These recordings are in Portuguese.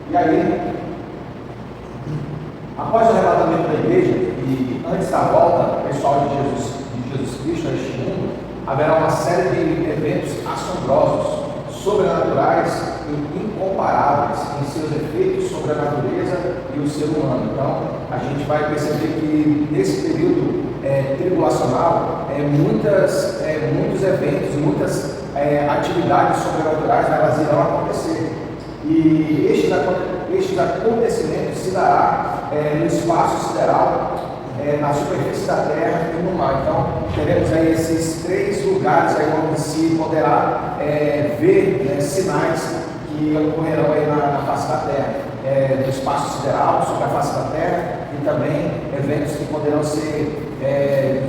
E aí, após o arrebatamento da igreja e antes da volta pessoal de Jesus Cristo a este mundo, haverá uma série de eventos assombrosos, sobrenaturais e incomparáveis em seus efeitos sobre a natureza e o ser humano. Então, a gente vai perceber que nesse período tribulacional, muitos eventos, muitas atividades sobrenaturais elas irão acontecer. E estes acontecimentos se dará no espaço sideral, na superfície da terra e no mar. Então, teremos aí esses três lugares aí onde se poderá ver sinais que ocorrerão aí na face da terra, no espaço sideral, sobre a face da terra, e também eventos que poderão ser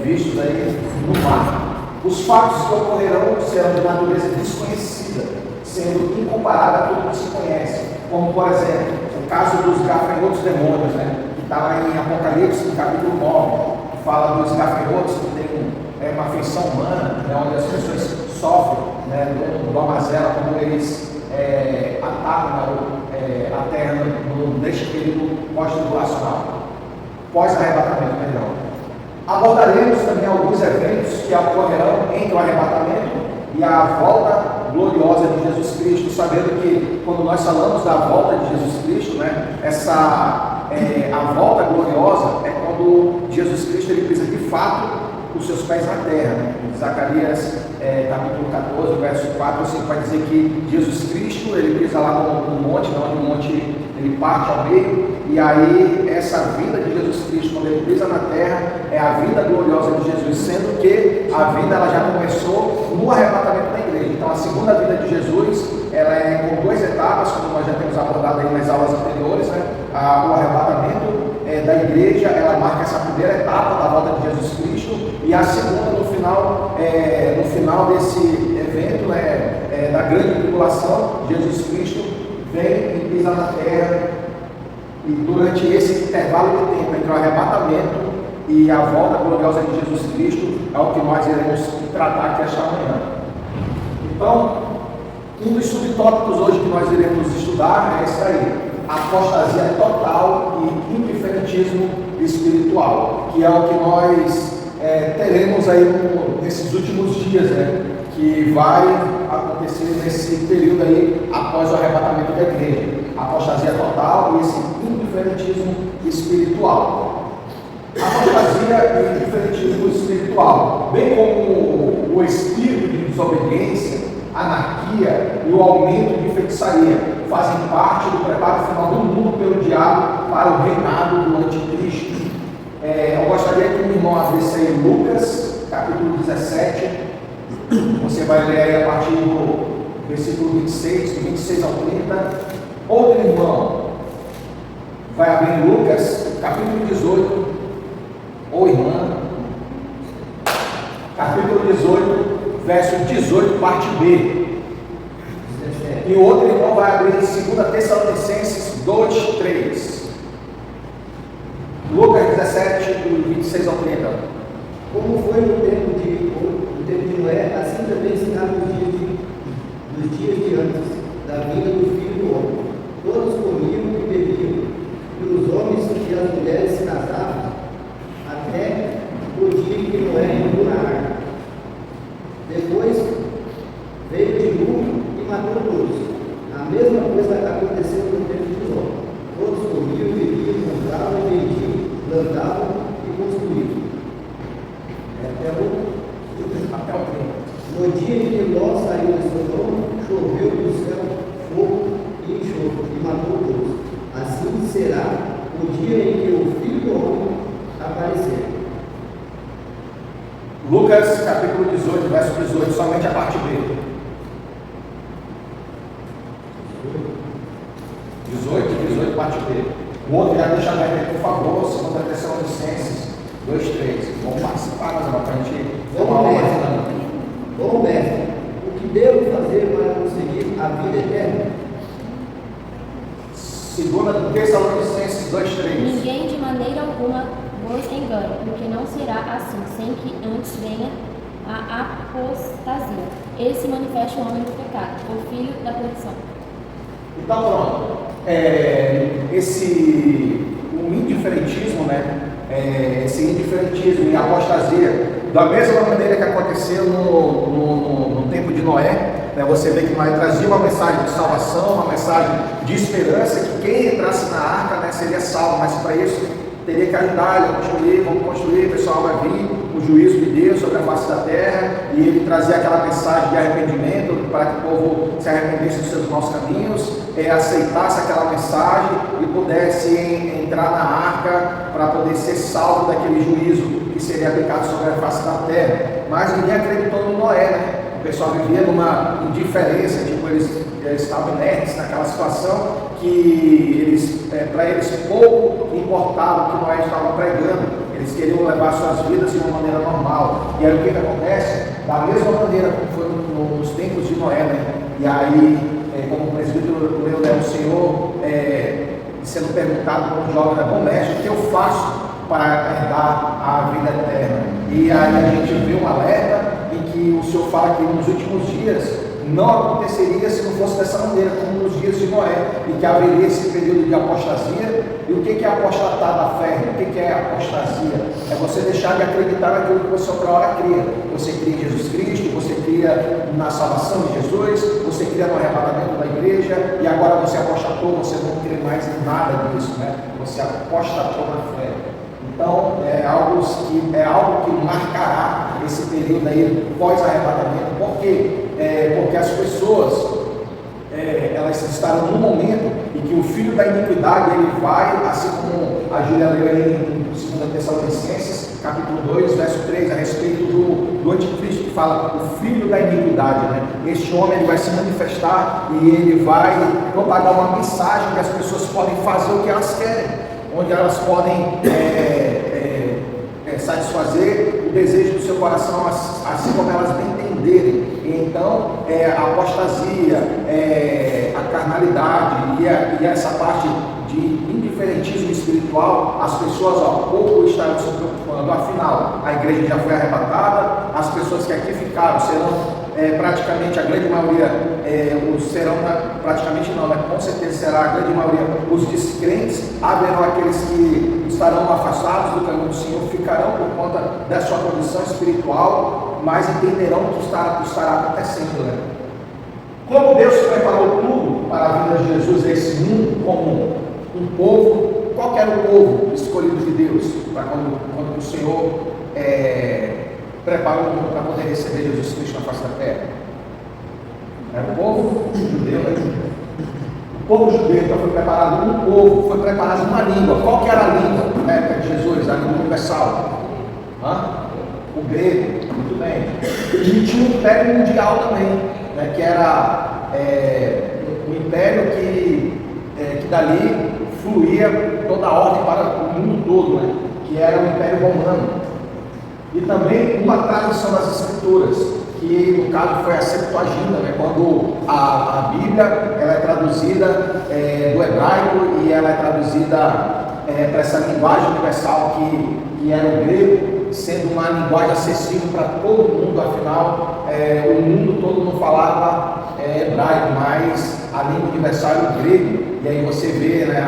vistos aí no mar. Os fatos que ocorrerão serão de natureza desconhecida, sendo incomparável a tudo que se conhece, como por exemplo, o caso dos gafanhotos demônios, que está lá em Apocalipse, no capítulo 9, que fala dos gafanhotos que tem uma feição humana, onde as pessoas sofrem do amazela quando eles atacam a terra neste período pós-tribulacional, pós-arrebatamento, perdão. Abordaremos também alguns eventos que ocorrerão entre o arrebatamento e a volta gloriosa de Jesus Cristo, sabendo que quando nós falamos da volta de Jesus Cristo, a volta gloriosa é quando Jesus Cristo ele pisa de fato os seus pés na terra. Zacarias capítulo 14, verso 4, você vai dizer que Jesus Cristo ele pisa lá no monte, onde o monte ele parte ao meio, e aí essa vinda de Jesus Cristo, quando ele pisa na terra, é a vinda gloriosa de Jesus, sendo que a vinda ela já começou no arrebatamento da igreja. Então a segunda vinda de Jesus ela é com duas etapas, como nós já temos abordado aí nas aulas anteriores, o arrebatamento da igreja, ela marca essa primeira etapa da volta de Jesus Cristo, e a segunda no final desse evento, da grande tribulação, Jesus Cristo vem e pisa na terra, e durante esse intervalo de tempo entre o arrebatamento e a volta gloriosa de Jesus Cristo, é o que nós iremos tratar aqui esta manhã. Então, um dos subtópicos hoje que nós iremos estudar é esse aí: apostasia total e indiferentismo espiritual, que é o que nós teremos aí nesses últimos dias, que vai acontecer nesse período aí após o arrebatamento da igreja. Apostasia total e esse indiferentismo espiritual. Apostasia e indiferentismo espiritual, bem como o espírito de desobediência, anarquia e o aumento de feitiçaria, fazem parte do preparo final do mundo pelo diabo para o reinado do anticristo. Eu gostaria que o irmão abrisse aí Lucas, capítulo 17. Você vai ler aí a partir do versículo 26, do 26 ao 30. Outro irmão vai abrir Lucas, capítulo 18, ou irmã, capítulo 18, verso 18, parte B. E o outro irmão vai abrir em 2 Tessalonicenses 2, 3. Lucas 17, do 26 ao 30. Como foi no tempo de Noé, assim também será nos dias de antes da vinda do Filho do Homem. Todos comiam e bebiam, e os homens e as mulheres se casavam, até o dia em que Noé entrou na arca. Depois veio o dilúvio e matou todos. A mesma coisa aconteceu no tempo de Ló. Todos comiam, bebiam, compravam, vendiam, plantavam e construíam. Até o fim. No dia em que Ló saiu de Sodoma, choveu do céu fogo e enxofre e matou todos. Assim será o dia em que o Filho do Homem aparecer. Lucas capítulo 18, verso 18, somente a parte B. 18, parte B. O outro já deixa aberto aí, por favor, 2 Tessalonicenses 2, 3. Vamos participar, mas para a gente ter uma aula mais. Bom mestre, o que devo fazer para conseguir a vida eterna? 2 Tessalonicenses 2, 3. Ninguém de maneira alguma vos engane, porque não será assim, sem que antes venha a apostasia. Esse manifesta o homem do pecado, o filho da perdição. Então, pronto. O indiferentismo, né? Esse indiferentismo e a apostasia, da mesma maneira que aconteceu no tempo de Noé, né? Você vê que Noé trazia uma mensagem de salvação, uma mensagem de esperança, que quem entrasse na arca, né, seria salvo, mas para isso teria que ajudar ele a construir, vamos construir, o pessoal vai vir, o juízo de Deus sobre a face da terra, e ele trazia aquela mensagem de arrependimento para que o povo se arrependesse dos seus maus caminhos, aceitasse aquela mensagem e pudesse entrar na arca para poder ser salvo daquele juízo que seria aplicado sobre a face da terra. Mas ninguém acreditou no Noé, né? O pessoal vivia numa indiferença, tipo, eles estavam inertes naquela situação que para eles pouco importava o que Noé estava pregando. Eles queriam levar suas vidas de uma maneira normal. E aí o que acontece? Da mesma maneira como foi nos tempos de Noé, né? E aí, como o presbítero leu, né, o Senhor sendo perguntado por um jovem, bom mestre, o que eu faço para herdar a vida eterna? E aí a gente vê um alerta em que o Senhor fala que nos últimos dias não aconteceria se não fosse dessa maneira, como nos dias de Noé, e que haveria esse período de apostasia. E o que é apostatar da fé? O que é apostasia? É você deixar de acreditar naquilo que você outra hora cria. Você cria em Jesus Cristo, você cria na salvação de Jesus, você cria no arrebatamento da igreja, e agora você apostatou, você não crê mais em nada disso, né? Você apostatou na fé. Então, é algo que marcará esse período aí pós-arrebatamento. Por quê? Porque as pessoas, elas estarão num momento em que o filho da iniquidade, ele vai, assim como a Júlia leu aí em 2 Tessalonicenses, capítulo 2, verso 3, a respeito do anticristo, que fala o filho da iniquidade, né? Este homem, ele vai se manifestar e ele vai propagar uma mensagem que as pessoas podem fazer o que elas querem, onde elas podem satisfazer o desejo do seu coração, assim como elas bem entenderem. Então, a apostasia, a carnalidade e essa parte de indiferentismo espiritual, as pessoas há pouco estarão se preocupando. Afinal, a igreja já foi arrebatada, as pessoas que aqui ficaram serão praticamente a grande maioria, praticamente não, né? Com certeza será a grande maioria os descrentes. Haverão aqueles que estarão afastados do caminho do Senhor, ficarão por conta da sua condição espiritual, mas entenderão o que estará acontecendo, né? Como Deus preparou tudo para a vinda de Jesus a esse mundo comum, um povo, qual era o povo escolhido de Deus para quando o Senhor preparou o mundo para poder receber Jesus Cristo na face da terra? Era o povo judeu, né? O povo judeu, então, foi preparado um povo, foi preparado uma língua. Qual que era a língua na época de Jesus? A língua universal. O grego, muito bem. E tinha um império mundial também, né, que era um império que dali fluía toda a ordem para o mundo todo, né, que era o Império Romano. E também uma tradução das Escrituras, que no caso foi a Septuaginta, né, quando a Bíblia ela é traduzida do hebraico e ela é traduzida para essa linguagem universal que era o grego, sendo uma linguagem acessível para todo mundo. Afinal, o mundo todo não falava hebraico, mas a língua universal era o grego. E aí você vê, né,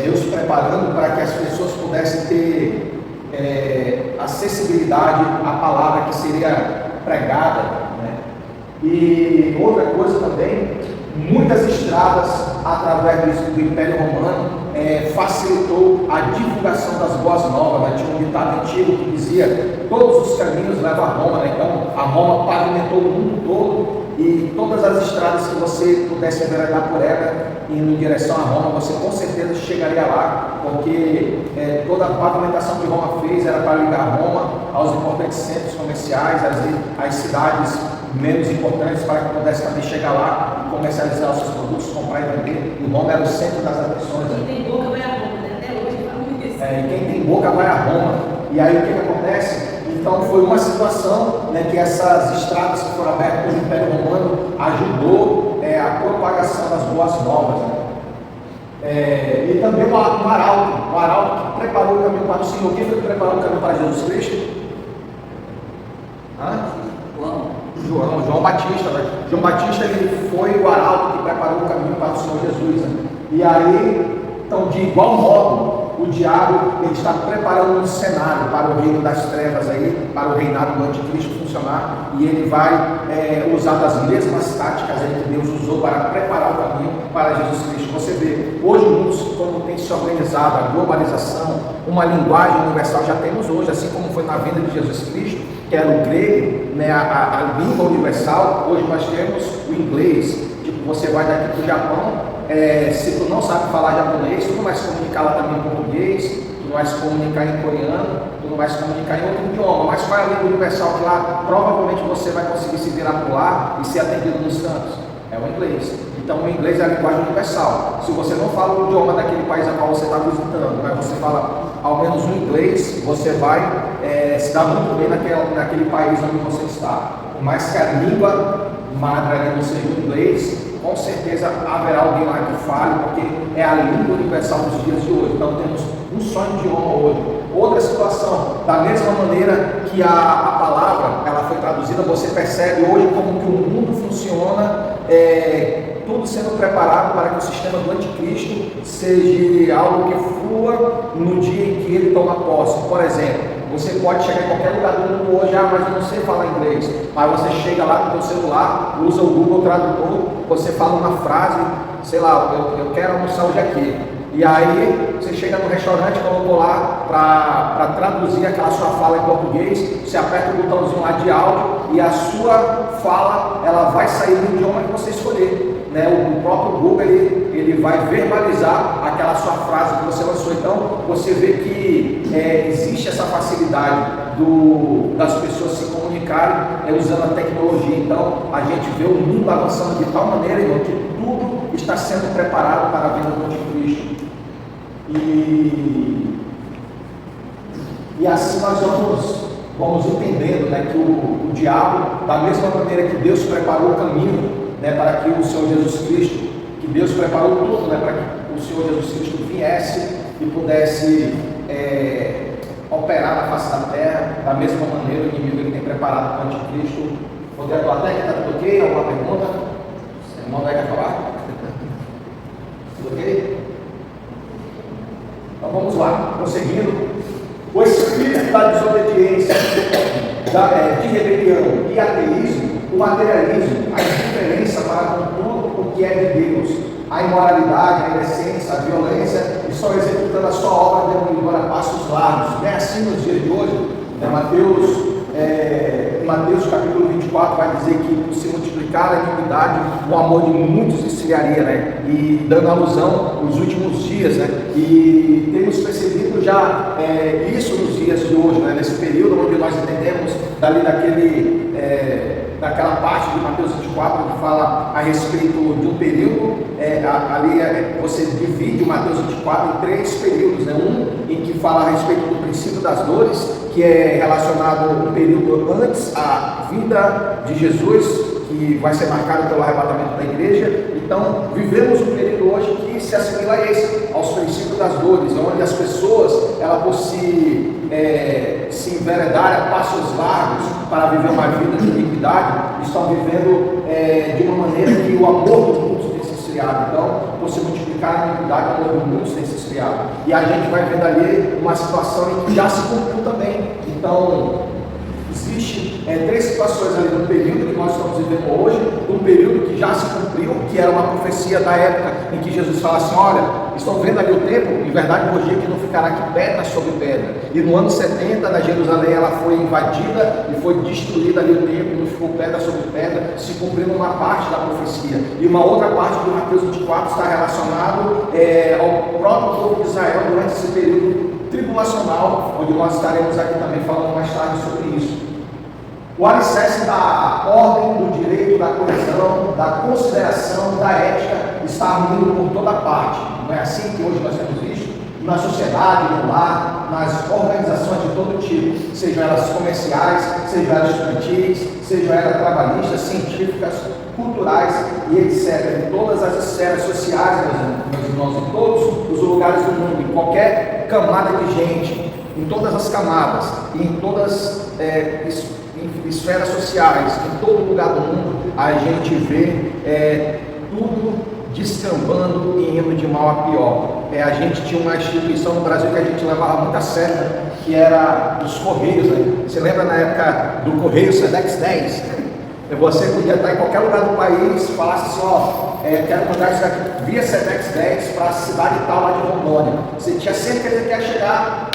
Deus preparando para que as pessoas pudessem ter acessibilidade à palavra que seria pregada, né? E outra coisa também, muitas estradas através do Império Romano facilitou a divulgação das boas novas, né? Tinha um ditado antigo que dizia: todos os caminhos levam a Roma, né? Então a Roma pavimentou o mundo todo, e todas as estradas que você pudesse enveredar por ela indo em direção a Roma, você com certeza chegaria lá, porque toda a pavimentação que Roma fez era para ligar Roma aos importantes centros comerciais, às cidades menos importantes, para que pudesse também chegar lá e comercializar os seus produtos, comprar e vender. E Roma era o centro das atenções. Quem tem boca vai a Roma, né? Até hoje fala muito isso. E quem tem boca vai a Roma. E aí o que acontece? Então foi uma situação, né, que essas estradas que foram abertas pelo Império Romano ajudou a propagação das boas novas, né? E também um arauto que preparou o caminho para o Senhor. Quem foi que preparou o caminho para Jesus Cristo? João Batista. Né? João Batista, ele foi o arauto que preparou o caminho para o Senhor Jesus, né? E aí, então, de igual modo, o diabo ele está preparando um cenário para o reino das trevas aí, para o reinado do anticristo funcionar, e ele vai usar das mesmas táticas aí que Deus usou para preparar o caminho para Jesus Cristo. Você vê, hoje o mundo como tem se organizado, a globalização, uma linguagem universal já temos hoje, assim como foi na vinda de Jesus Cristo, que era o grego, né, a língua universal. Hoje nós temos o inglês. Tipo, você vai daqui para o Japão, se tu não sabe falar japonês, tu não vai se comunicar lá também em português, tu não vai se comunicar em coreano, tu não vai se comunicar em outro idioma, mas qual é a língua universal que lá provavelmente você vai conseguir se virar por lá e ser atendido nos cantos? É o inglês. Então o inglês é a linguagem universal. Se você não fala o idioma daquele país a qual você está visitando, mas você fala ao menos o inglês, você vai se dar muito bem naquele país onde você está. Por mais que a língua madre ali não seja o inglês, com certeza haverá alguém lá que fale, porque é a língua universal dos dias de hoje. Então temos um só idioma hoje. Outra situação, da mesma maneira que a palavra ela foi traduzida, você percebe hoje como que o mundo funciona, tudo sendo preparado para que o sistema do anticristo seja algo que flua no dia em que ele toma posse. Por exemplo, você pode chegar em qualquer lugar do mundo hoje, mas eu não sei falar inglês, mas você chega lá no seu celular, usa o Google Tradutor, você fala uma frase, sei lá, eu quero almoçar hoje aqui. E aí você chega no restaurante, colocou lá para traduzir aquela sua fala em português, você aperta o botãozinho lá de áudio e a sua fala ela vai sair no idioma que você escolher. Né? O próprio Google ele vai verbalizar aquela sua frase que você lançou. Então você vê que existe essa facilidade das pessoas se comunicarem usando a tecnologia. Então a gente vê o mundo avançando de tal maneira que tudo está sendo preparado para a vinda do anticristo. E assim nós vamos entendendo, né, que o diabo, da mesma maneira que Deus preparou o caminho, né, para que o Senhor Jesus Cristo, que Deus preparou tudo, né, para que o Senhor Jesus Cristo viesse e pudesse operar na face da terra, da mesma maneira o inimigo ele tem preparado para o anticristo. Poder atuar técnica, tudo ok? Alguma pergunta? O irmão vai falar? Tudo ok? Então vamos lá, prosseguindo. O espírito da desobediência, de rebelião e ateísmo, o materialismo, a indiferença para com tudo o que é de Deus, a imoralidade, a indecência, a violência, estão executando a sua obra demolidora a passos largos. Não é assim nos dias de hoje? Mateus capítulo 24 vai dizer que por se multiplicar a iniquidade, o amor de muitos esfriaria, né? E dando alusão aos últimos dias, né? E temos percebido já isso nos dias de hoje, né? Nesse período onde nós entendemos daquela parte de Mateus 24 que fala a respeito de um período, você divide o Mateus 24 em 3 períodos, né? Um em que fala a respeito do princípio das dores, que é relacionado ao período antes à vinda de Jesus, que vai ser marcado pelo arrebatamento da igreja. Então, vivemos um período hoje que se assimila a esse, aos princípios das dores, onde as pessoas, elas por se enveredarem a passos largos para viver uma vida de iniquidade, estão vivendo de uma maneira que o amor dos muitos tem se esfriado. Então, por se multiplicar a iniquidade, o amor dos muitos tem se esfriado. E a gente vai vendo ali uma situação em que já se cumpriu também. Então, existe 3 situações ali no período que nós estamos vivendo hoje, um período que já se cumpriu, que era uma profecia da época em que Jesus fala assim: olha, estão vendo ali o templo, em verdade hoje que não ficará aqui pedra sobre pedra. E no ano 70 da Jerusalém ela foi invadida e foi destruída ali o templo, não ficou pedra sobre pedra, se cumprindo uma parte da profecia. E uma outra parte do Mateus 24 está relacionado ao próprio povo de Israel durante esse período tribulacional, onde nós estaremos aqui também falando mais tarde sobre isso. O alicerce da ordem, do direito, da coesão, da consideração, da ética está ruindo por toda parte. Não é assim que hoje nós temos visto? Na sociedade, no lar, nas organizações de todo tipo, sejam elas comerciais, sejam elas estudantis, sejam elas trabalhistas, científicas, culturais e etc. Em todas as esferas sociais, meus irmãos, em todos os lugares do mundo, em qualquer camada de gente, em todas as camadas e em todas esferas sociais, em todo lugar do mundo, a gente vê tudo descambando e indo de mal a pior. A gente tinha uma instituição no Brasil que a gente levava muito a sério, né? Que era os Correios, né? Você lembra na época do Correio Sedex 10? Você podia estar em qualquer lugar do país, falasse assim, quero mandar isso aqui via Sedex 10 para a cidade tal lá de Rondônia. Você tinha certeza que ia chegar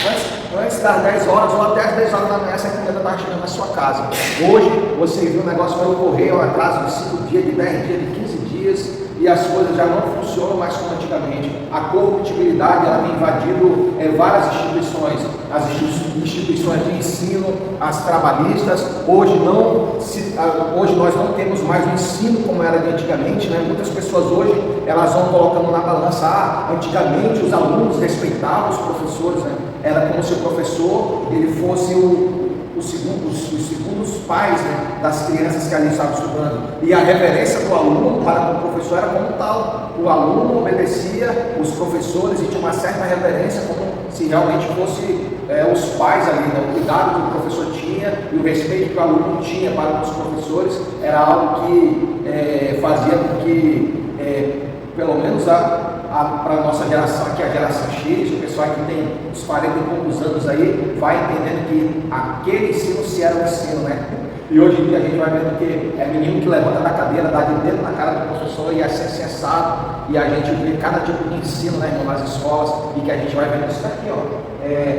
antes das 10 horas ou até as 10 horas da manhã, essa comida estava chegando na sua casa. Hoje, você viu o negócio pelo correio, um atraso de 5 dias, de 10 dias, de 15 dias, e as coisas já não funcionam mais como antigamente. A corruptibilidade, ela tem invadido várias instituições, as instituições de ensino, as trabalhistas. Hoje nós não temos mais o ensino como era de antigamente, né? Muitas pessoas hoje, elas vão colocando na balança, antigamente os alunos respeitavam os professores, né? Era como se o professor ele fosse os segundos pais, né, das crianças que ali estavam estudando. E a reverência do aluno para o professor era como tal. O aluno obedecia os professores e tinha uma certa reverência, como se realmente fosse os pais ali, né? O cuidado que o professor tinha e o respeito que o aluno tinha para os professores era algo que fazia com que, pelo menos para a nossa geração aqui, a geração X, o pessoal que tem uns 40 e poucos anos aí, vai entendendo que aquele ensino se era um ensino, né? E hoje em dia a gente vai vendo que é menino que levanta da cadeira, dá de dedo na cara do professor e é censado, e a gente vê cada tipo de ensino, né, irmão, nas escolas, e que a gente vai vendo isso aqui,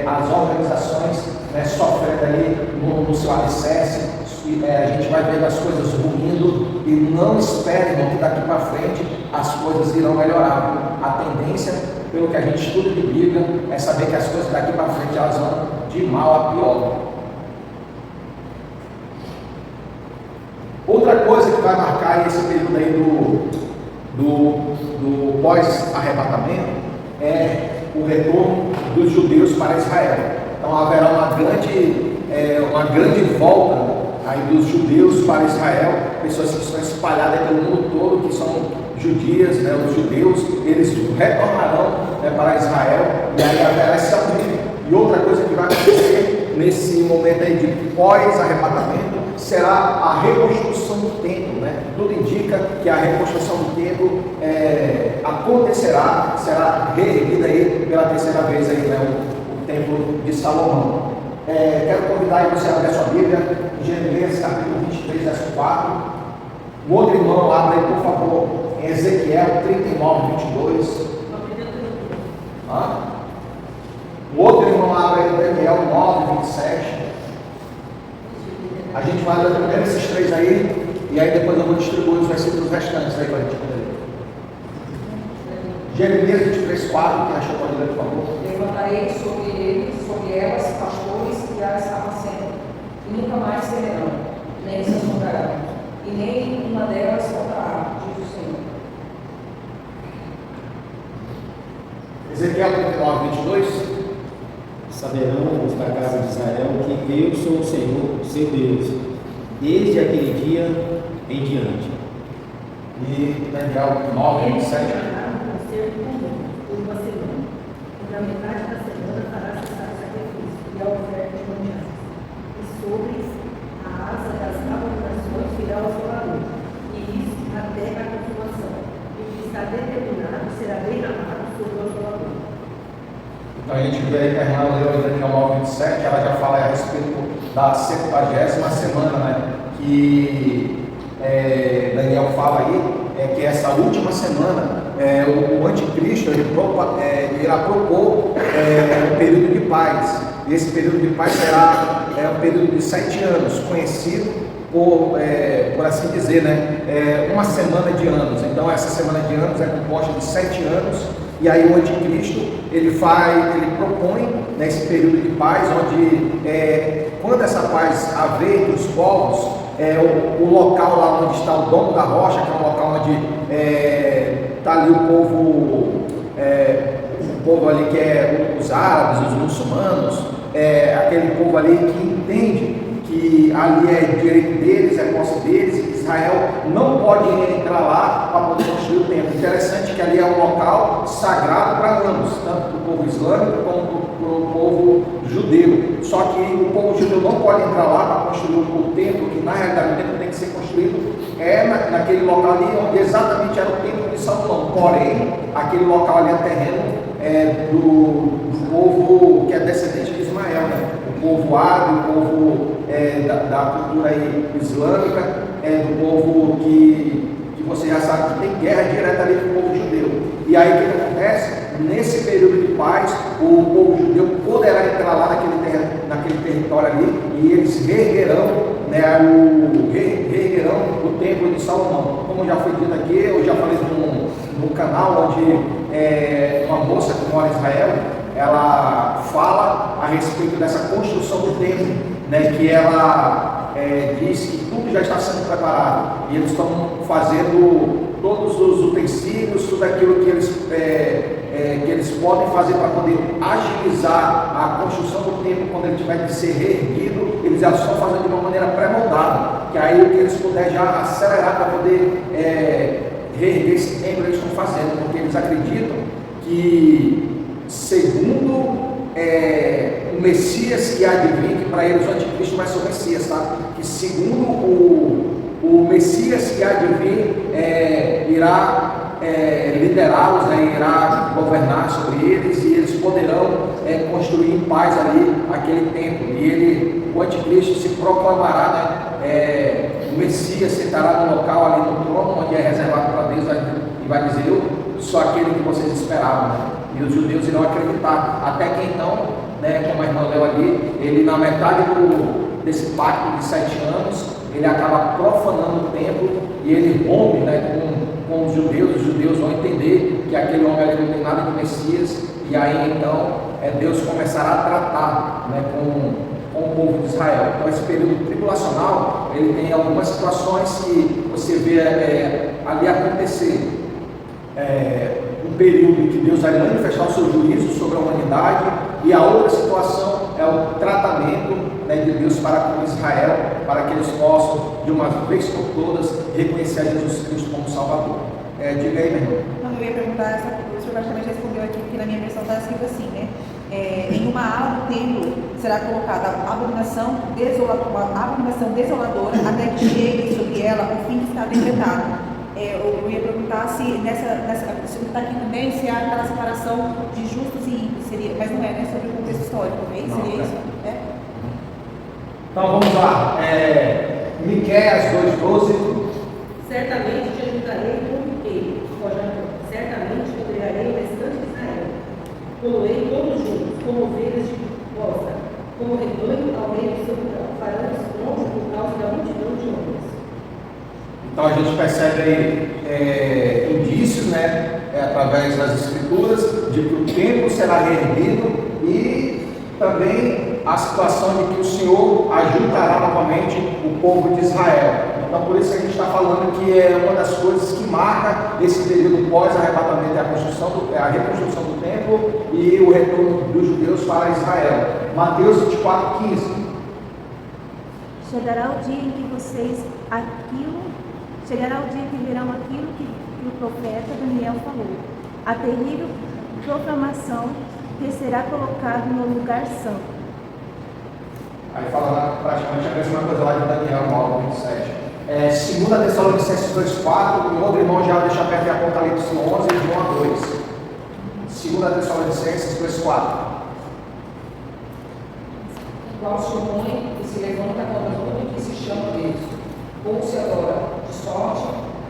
as organizações, né, sofrendo ali no seu alicerce, a gente vai vendo as coisas ruindo, e não espere, irmão, que daqui para frente as coisas irão melhorar. A tendência, pelo que a gente estuda de Bíblia, é saber que as coisas daqui para frente elas vão de mal a pior. Outra coisa que vai marcar esse período aí do pós-arrebatamento é o retorno dos judeus para Israel. Então haverá uma grande volta aí dos judeus para Israel, pessoas que estão espalhadas pelo mundo todo, que são judias, né? Os judeus, eles retornarão, né, para Israel, e aí haverá esse aumento. E outra coisa que vai acontecer nesse momento aí de pós-arrebatamento será a reconstrução do templo, né? Tudo indica que a reconstrução do templo acontecerá, será reerguida aí pela terceira vez aí, né? O templo de Salomão. Quero convidar você a abrir a sua Bíblia em Jeremias capítulo 23, verso 4. O outro irmão, abra aí por favor em Ezequiel 39, 22. O outro irmão, abra aí em Daniel 9, 27. A gente vai ler primeiro esses três aí, e aí depois eu vou distribuir os versículos restantes aí para a gente poder. Jeremias 23, 4, quem achou pode ler, por favor. Levantarei sobre elas pastores que já estavam sendo, e nunca mais serão, nem se assombrarão, e nem uma delas voltará, diz o Senhor. Ezequiel 39, 22. Saberão os da casa de Israel que eu sou o Senhor, seu Deus, desde aquele dia em diante. E Daniel 9, 27. Por uma semana. Na metade da semana fará cessar o sacrifício e a oferta de mandianças. E sobre a asa das abominações virá o Salvador, e isso até a consumação. E o que está determinado será derramado sobre o Salvador. Então a gente vê aí que a irmã leu em Daniel 9, 27, ela já fala a respeito da 70ª semana, né? Que Daniel fala aí, que essa última semana o anticristo ele irá propor um período de paz. E esse período de paz será um período de 7 anos, conhecido por assim dizer, né? Uma semana de anos. Então essa semana de anos é composta de 7 anos. E aí o anticristo ele propõe nesse período de paz, onde quando essa paz haver entre os povos, o local lá onde está o domo da rocha, que é um local onde está ali o povo ali que é os árabes, os muçulmanos, aquele povo ali que entende que ali é direito deles, é posse deles, e Israel não pode entrar lá para poder construir o templo. Interessante que ali é um local sagrado para ambos, tanto para o povo islâmico como para o povo judeu. Só que o povo judeu não pode entrar lá para construir o templo, que na realidade o templo tem que ser construído naquele local ali onde exatamente era o templo de Salomão. Porém, aquele local ali é terreno do povo que é descendente de Ismael, né? O povo árabe, o povo da cultura aí islâmica, do povo que você já sabe que tem guerra direta ali com o povo judeu. E aí o que acontece? Nesse período de paz, o povo judeu poderá entrar lá naquele território ali e eles reerguerão, né, o templo de Salomão. Como já foi dito aqui, eu já falei no canal onde uma moça que mora em Israel, ela fala a respeito dessa construção do templo, né, que ela diz que tudo já está sendo preparado e eles estão fazendo todos os utensílios, tudo aquilo que eles podem fazer para poder agilizar a construção do templo quando ele tiver de ser reerguido. Eles já estão fazendo de uma maneira pré-moldada, que aí o que eles puderem já acelerar para poder reerguer esse templo, eles estão fazendo, porque eles acreditam que, segundo o Messias que há de vir, que para eles o anticristo vai ser o Messias, tá? Que segundo o Messias que há de vir irá liderá-los, né? Irá governar sobre eles e eles poderão construir em paz ali aquele templo. E o anticristo se proclamará, né? O Messias sentará no local ali no trono onde é reservado para Deus e vai dizer: eu sou aquele que vocês esperavam, né? E os judeus irão acreditar, até que então, né, como a irmã leu ali, ele na metade desse pacto de 7 anos, ele acaba profanando o templo e ele rompe, né, com os judeus vão entender que aquele homem ali não tem nada de Messias, e aí então Deus começará a tratar, né, com o povo de Israel. Então esse período tribulacional, ele tem algumas situações que você vê ali acontecer. Um período em que Deus vai manifestar o seu juízo sobre a humanidade, e a outra situação é o tratamento, né, de Deus para com Israel, para que eles possam, de uma vez por todas, reconhecer a Jesus Cristo como Salvador. Diga aí, meu irmão. Não, eu ia perguntar, o senhor praticamente respondeu aqui, porque na minha versão está escrito assim, né? Em uma ala do templo será colocada a abominação desoladora, até que chegue sobre ela o fim que está decretado. Eu ia perguntar se se está aqui também, se há aquela separação de justos e ímpios, seria, mas não é, né? Sobre o contexto histórico, também seria isso? Então vamos lá. Miqueias 2:12. Certamente te ajudarei com ele, certamente congregarei o restante de Israel. Poloei todos juntos, como ovelhas de bosta, como rebanho ao meio do seu lugar. Farão tronco por causa da multidão de homens. Então a gente percebe aí indícios, né, através das escrituras, de que o templo será reerguido e também a situação de que o Senhor ajudará novamente o povo de Israel. Então por isso que a gente está falando que é uma das coisas que marca esse período pós-arrebatamento, a reconstrução do templo e o retorno dos judeus para Israel. Mateus 24:15. Chegará o dia em que verão aquilo que o profeta Daniel falou, a terrível proclamação que será colocado no lugar santo. Aí fala praticamente a mesma coisa lá de Daniel 9:27. 2 Tessalonicenses 2:4, o outro irmão já deixa perto de Apocalipse 11 e João 2. 2 Tessalonicenses 2:4. Qual se opõe e se levanta contra tudo que se chama Deus, ou se adora, de sorte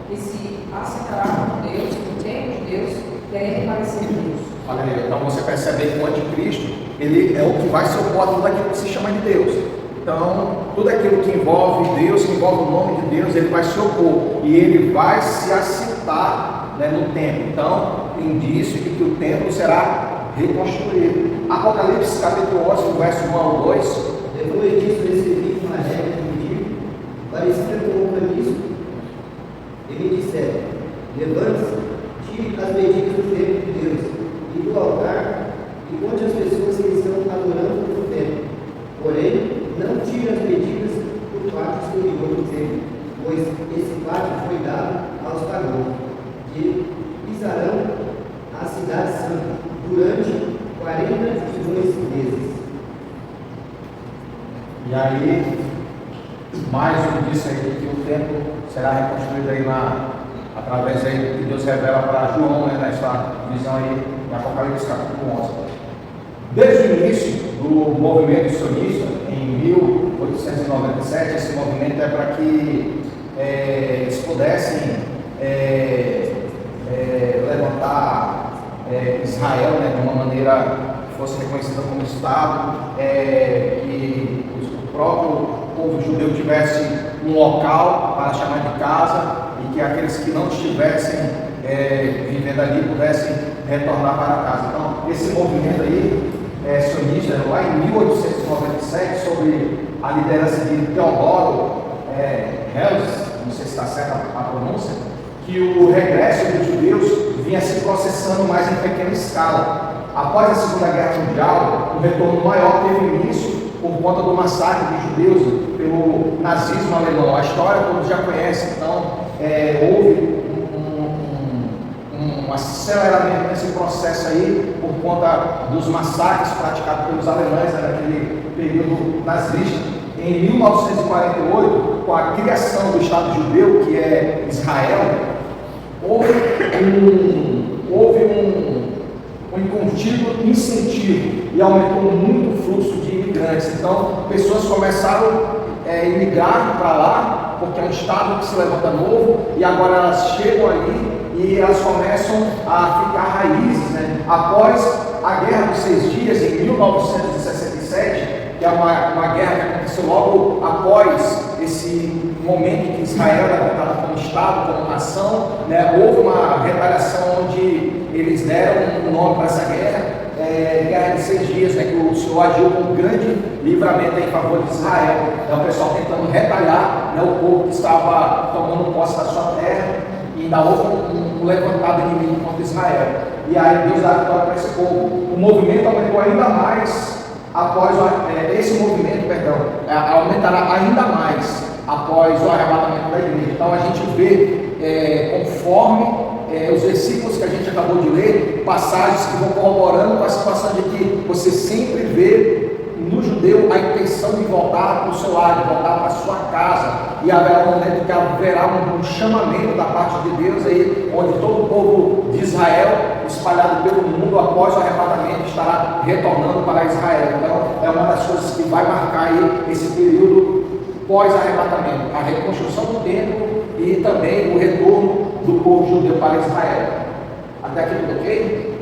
que se assentará com Deus, no tempo de Deus, querendo parecer Deus. Olha aí, então você percebe que o anticristo, ele é o que vai se opor a tudo aquilo que se chama de Deus. Então, tudo aquilo que envolve Deus, que envolve o nome de Deus, ele vai se opor e ele vai se assentar, né, no templo. Então, indício de que o templo será reconstruído. Apocalipse capítulo 11, verso 1 ao 2. Depois disso, recebi uma regra de medir, parecida com um caniço, e me disseram: levante-se, tire as medidas do templo de Deus e do altar, e conte as pessoas que estão adorando no templo. Porém, não tire as medidas do pátio exterior do templo, pois esse santo durante 42 meses. E aí, mais um disso aí, que o templo será reconstruído aí através aí do que Deus revela para João, né, nessa visão aí em Apocalipse capítulo 11. Desde o início do movimento sionista, em 1897, esse movimento é para que eles pudessem levantar Israel, né, de uma maneira que fosse reconhecida como Estado, que o próprio povo judeu tivesse um local para chamar de casa e que aqueles que não estivessem vivendo ali pudessem retornar para casa. Então, esse movimento aí sionista, lá em 1897, sobre a liderança de Teodoro Herzl, não sei se está certa a pronúncia, que o regresso dos judeus vinha se processando mais em pequena escala. Após a Segunda Guerra Mundial, o retorno maior teve início por conta do massacre de judeus pelo nazismo alemão. A história todos já conhecem, então houve um aceleramento nesse processo aí por conta dos massacres praticados pelos alemães naquele período nazista. Em 1948, com a criação do Estado judeu, que é Israel, houve um contínuo incentivo e aumentou muito o fluxo de imigrantes. Então, pessoas começaram a migrar para lá, porque é um Estado que se levanta novo, e agora elas chegam ali e elas começam a ficar raízes, né? Após a Guerra dos 6 Dias, em 1967, que é uma guerra que aconteceu logo após esse momento em que Israel era levantado como Estado, como nação, né? Houve uma retaliação onde eles deram um nome para essa guerra, Guerra de 6 Dias, né? Que o Senhor agiu com um grande livramento em favor de Israel. Então o pessoal tentando retalhar, né, o povo que estava tomando posse da sua terra, e ainda houve um levantado inimigo contra Israel. E aí Deus dá vitória para esse povo. O movimento aumentou ainda mais após esse movimento, aumentará ainda mais após o arrebatamento da igreja. Então a gente vê, conforme os versículos que a gente acabou de ler, passagens que vão corroborando com a situação de que você sempre vê no judeu a intenção de voltar para o seu lar, de voltar para a sua casa, e haverá um momento que haverá um chamamento da parte de Deus aí, onde todo o povo de Israel, espalhado pelo mundo após o arrebatamento, estará retornando para Israel. Então é uma das coisas que vai marcar aí esse período pós-arrebatamento, a reconstrução do templo e também o retorno do povo judeu para Israel. Até aqui tudo ok?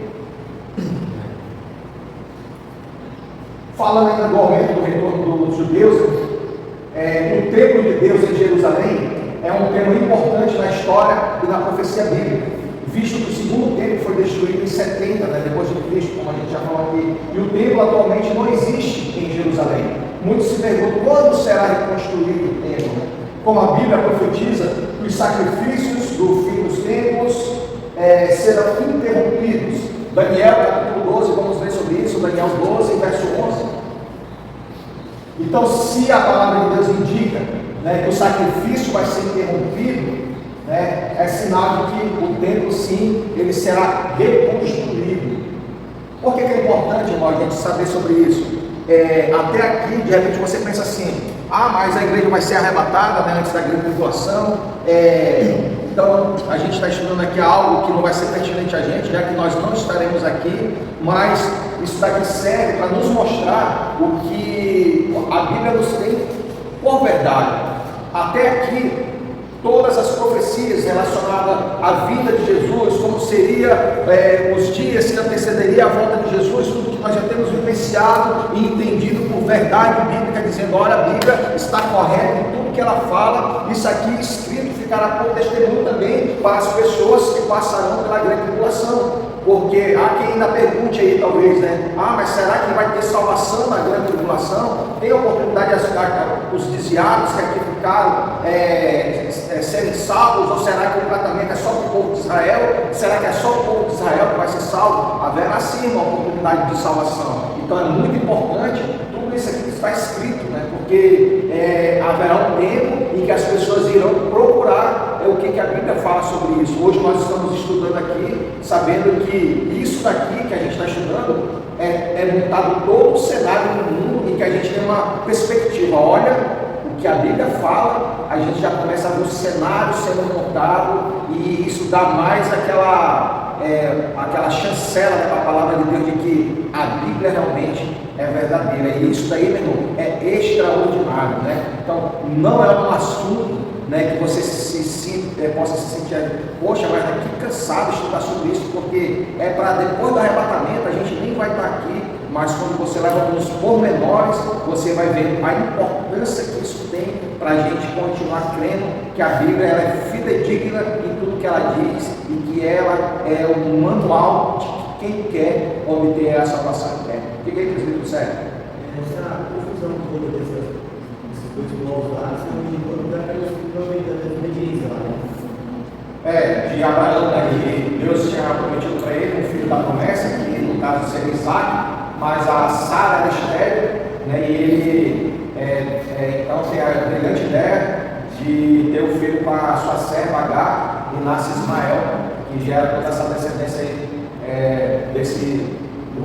Falando ainda do aumento do retorno dos judeus, o templo de Deus em Jerusalém é um tema importante na história e na profecia bíblica, visto que o segundo templo foi destruído em 70, né, depois de Cristo, como a gente já falou aqui, e o templo atualmente não existe em Jerusalém. Muitos se perguntam quando será reconstruído o templo. Como a Bíblia profetiza, os sacrifícios do fim dos tempos serão interrompidos. Daniel capítulo 12, vamos ler sobre isso, Daniel 12, verso 11. Então, se a palavra de Deus indica, né, que o sacrifício vai ser interrompido, né, é sinal de que o templo, sim, ele será reconstruído. Por que é importante, irmão, a gente saber sobre isso? Até aqui, de repente, você pensa assim: mas a igreja vai ser arrebatada, né, antes da grande tribulação. Então, a gente está estudando aqui algo que não vai ser pertinente a gente, já que nós não estaremos aqui, mas isso daqui serve para nos mostrar o que a Bíblia nos tem por verdade. Até aqui, todas as profecias relacionadas à vida de Jesus, como seria os dias que antecederia a volta de Jesus, tudo que nós já temos vivenciado e entendido por verdade bíblica, dizendo: olha, a Bíblia está correta em tudo que ela fala, isso aqui escrito ficará por testemunho também para as pessoas que passarão pela grande tribulação. Porque há quem ainda pergunte aí, talvez, né? Mas será que vai ter salvação na grande tribulação? Tem oportunidade de os desviados que aqui ficaram serem salvos? Ou será que o tratamento é só para o povo de Israel? Será que é só o povo de Israel que vai ser salvo? Haverá sim uma oportunidade de salvação. Então é muito importante tudo isso aqui que está escrito, né? Porque haverá um tempo em que as pessoas irão procurar é o que a Bíblia fala sobre isso. Hoje nós estamos estudando aqui, sabendo que isso daqui que a gente está estudando é montado todo o cenário do mundo e que a gente tem uma perspectiva. Olha o que a Bíblia fala, a gente já começa a ver o cenário sendo montado e isso dá mais aquela chancela da palavra de Deus de que a Bíblia realmente é verdadeira. E isso daí, meu irmão, é extraordinário, né? Então, não é um assunto, né, que você possa se sentir, poxa, mas que cansado de estudar sobre isso, porque é para depois do arrebatamento, a gente nem vai estar aqui, mas quando você leva nos pormenores, você vai ver a importância que isso tem para a gente continuar crendo que a Bíblia ela é fidedigna em tudo que ela diz e que ela é um manual de quem quer obter a salvação eterna. O que é isso, Espírito Santo? Essa confusão toda desses dois povos lá, se não me engano, dá para a obediência lá, né? De Abraão, né, que Deus tinha prometido para ele um filho da promessa, que no caso seria Isaac, mas a Sara era estéril, né, e ele então tem a brilhante ideia de ter um filho com a sua serva Agar, e nasce Ismael, que gera toda essa descendência aí, do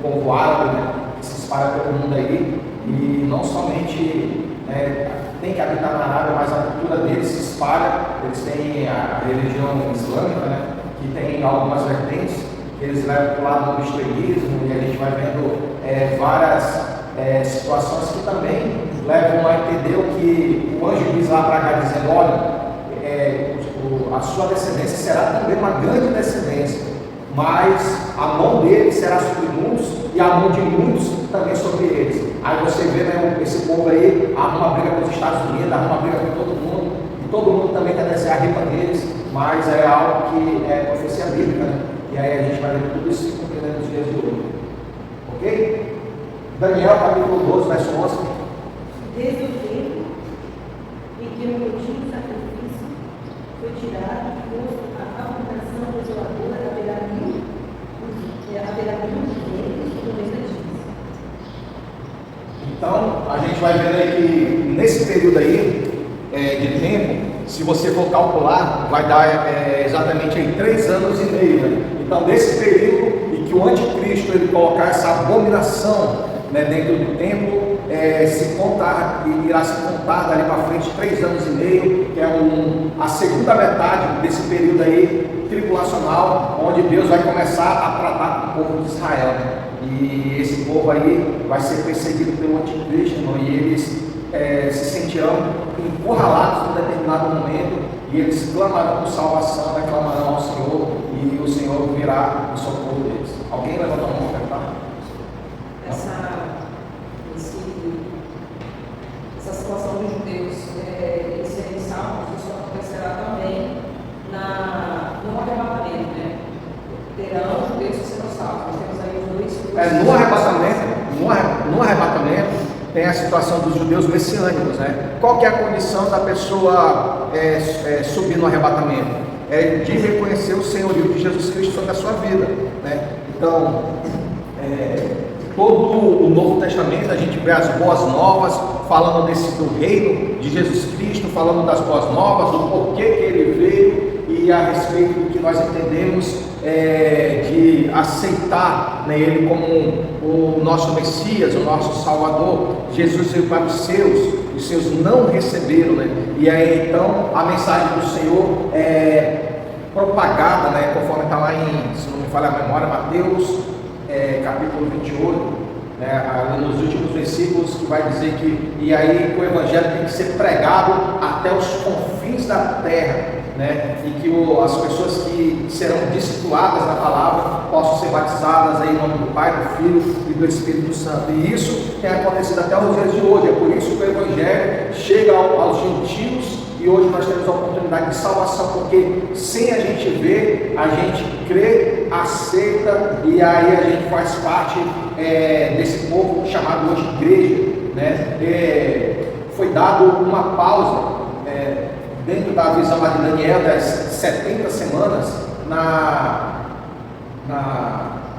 povo árabe, né, que se espalha pelo mundo aí, e não somente tem que habitar na Arábia, mas a cultura deles se espalha. Eles têm a religião islâmica, né, que tem algumas vertentes, que eles levam para o lado do extremismo, e a gente vai vendo várias situações que também levam a entender o que o anjo diz lá para cá, dizendo, olha, a sua descendência será também uma grande descendência, mas a mão deles será sobre muitos e a mão de muitos também sobre eles. Aí você vê, né, esse povo aí arruma briga com os Estados Unidos, arruma briga com todo mundo, e todo mundo também quer descer a ripa deles, mas é algo que é profecia bíblica, né? E aí a gente vai ver tudo isso se cumprindo nos dias de hoje. Ok? Daniel, capítulo 12, verso 11. Desde o tempo em que o contínuo sacrifício foi tirado e posto a abominação desoladora, haverá mil reinos no mês da dízima. Então, a gente vai vendo aí que nesse período aí de tempo, se você for calcular, vai dar exatamente aí 3 anos e meio. Né? Então, nesse período em que o anticristo ele colocar essa abominação, né, dentro do templo, irá se contar dali para frente 3 anos e meio, que é a segunda metade desse período aí tribulacional, onde Deus vai começar a tratar com o povo de Israel. Né? E esse povo aí vai ser perseguido pelo anticristo, e eles se sentirão encurralados em determinado momento, e eles clamarão por salvação, clamarão ao Senhor, e o Senhor virá em socorro deles. Alguém levanta a mão para cantar? Essa situação dos judeus eles serem salvos, isso acontecerá também no arrebatamento, né? Terão os judeus que serão salvos. Nós temos aí os dois. No arrebatamento tem a situação dos judeus messiânicos, né? Qual que é a condição da pessoa subir no arrebatamento? É de reconhecer o senhorio de Jesus Cristo sobre a sua vida, né? Então, todo o Novo Testamento a gente vê as boas novas, falando do reino de Jesus Cristo, falando das boas novas, do porquê que ele veio e a respeito do que nós entendemos de aceitar, né, ele como o nosso Messias, o nosso Salvador. Jesus veio para os seus não receberam, né? E aí então a mensagem do Senhor é propagada, né, conforme está lá em, se não me falha a memória, Mateus capítulo 28, né, nos últimos versículos, que vai dizer que e aí o evangelho tem que ser pregado até os confins da terra, né, e que as pessoas que serão discipuladas na palavra possam ser batizadas aí em nome do Pai, do Filho e do Espírito Santo. E isso tem acontecido até os dias de hoje. É por isso que o evangelho chega aos gentios. E hoje nós temos a oportunidade de salvação, porque sem a gente ver, a gente crê, aceita, e aí a gente faz parte desse povo chamado hoje igreja, né? Foi dado uma pausa dentro da visão lá de Daniel das 70 semanas, na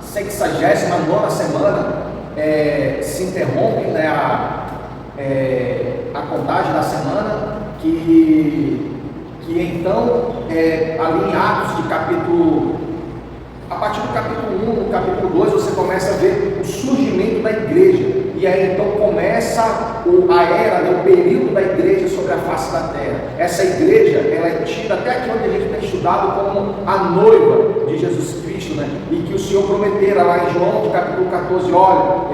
69ª semana se interrompe, né, a contagem da semana, que então, ali em Atos, a partir do capítulo 1, no capítulo 2, você começa a ver o surgimento da igreja. E aí então começa a era, o período da igreja sobre a face da terra. Essa igreja, ela é tida até aqui onde a gente tem estudado como a noiva de Jesus Cristo, né? E que o Senhor prometera lá em João, capítulo 14, olha,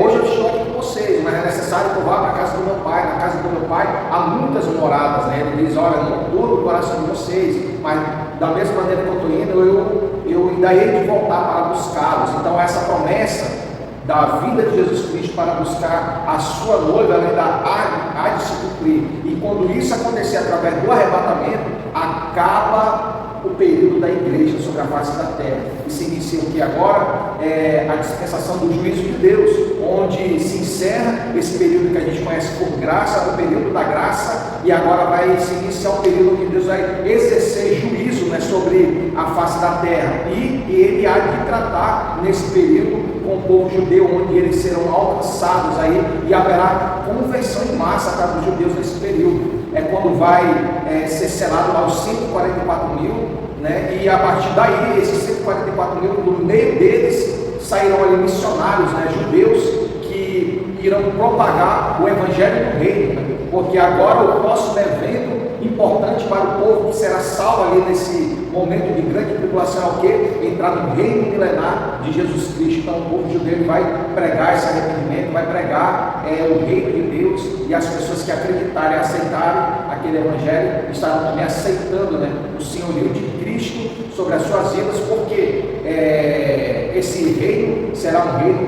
hoje eu estou aqui com vocês, mas é necessário que eu vá para a casa do meu pai. Na casa do meu pai há muitas moradas, né? Ele diz, olha, não duro o coração de vocês, mas da mesma maneira que eu estou indo, eu ainda hei de voltar para buscá-los. Então essa promessa da vida de Jesus Cristo para buscar a sua noiva, ela ainda há de se cumprir. E quando isso acontecer através do arrebatamento, acaba o período da igreja sobre a face da terra. E se inicia o que agora? A dispensação do juízo de Deus, onde se encerra esse período que a gente conhece por graça, o período da graça, e agora vai se iniciar um período que Deus vai exercer juízo, né, sobre a face da terra. E ele há de tratar nesse período com o povo judeu, onde eles serão alcançados aí, e haverá conversão em massa para os judeus nesse período. É quando vai ser selado lá os 144 mil, né? E a partir daí, esses 144 mil, do meio deles sairão ali missionários, né, judeus, que irão propagar o evangelho do reino, né? Porque agora o próximo evento importante para o povo que será salvo ali nesse momento de grande tribulação é o quê? Entrar no reino milenar de Jesus Cristo. Então o povo judeu vai pregar esse arrependimento, vai pregar o reino de Deus, e as pessoas que acreditarem e aceitarem aquele evangelho estarão também aceitando, né, o senhorio de Cristo sobre as suas vidas, porque esse reino será um reino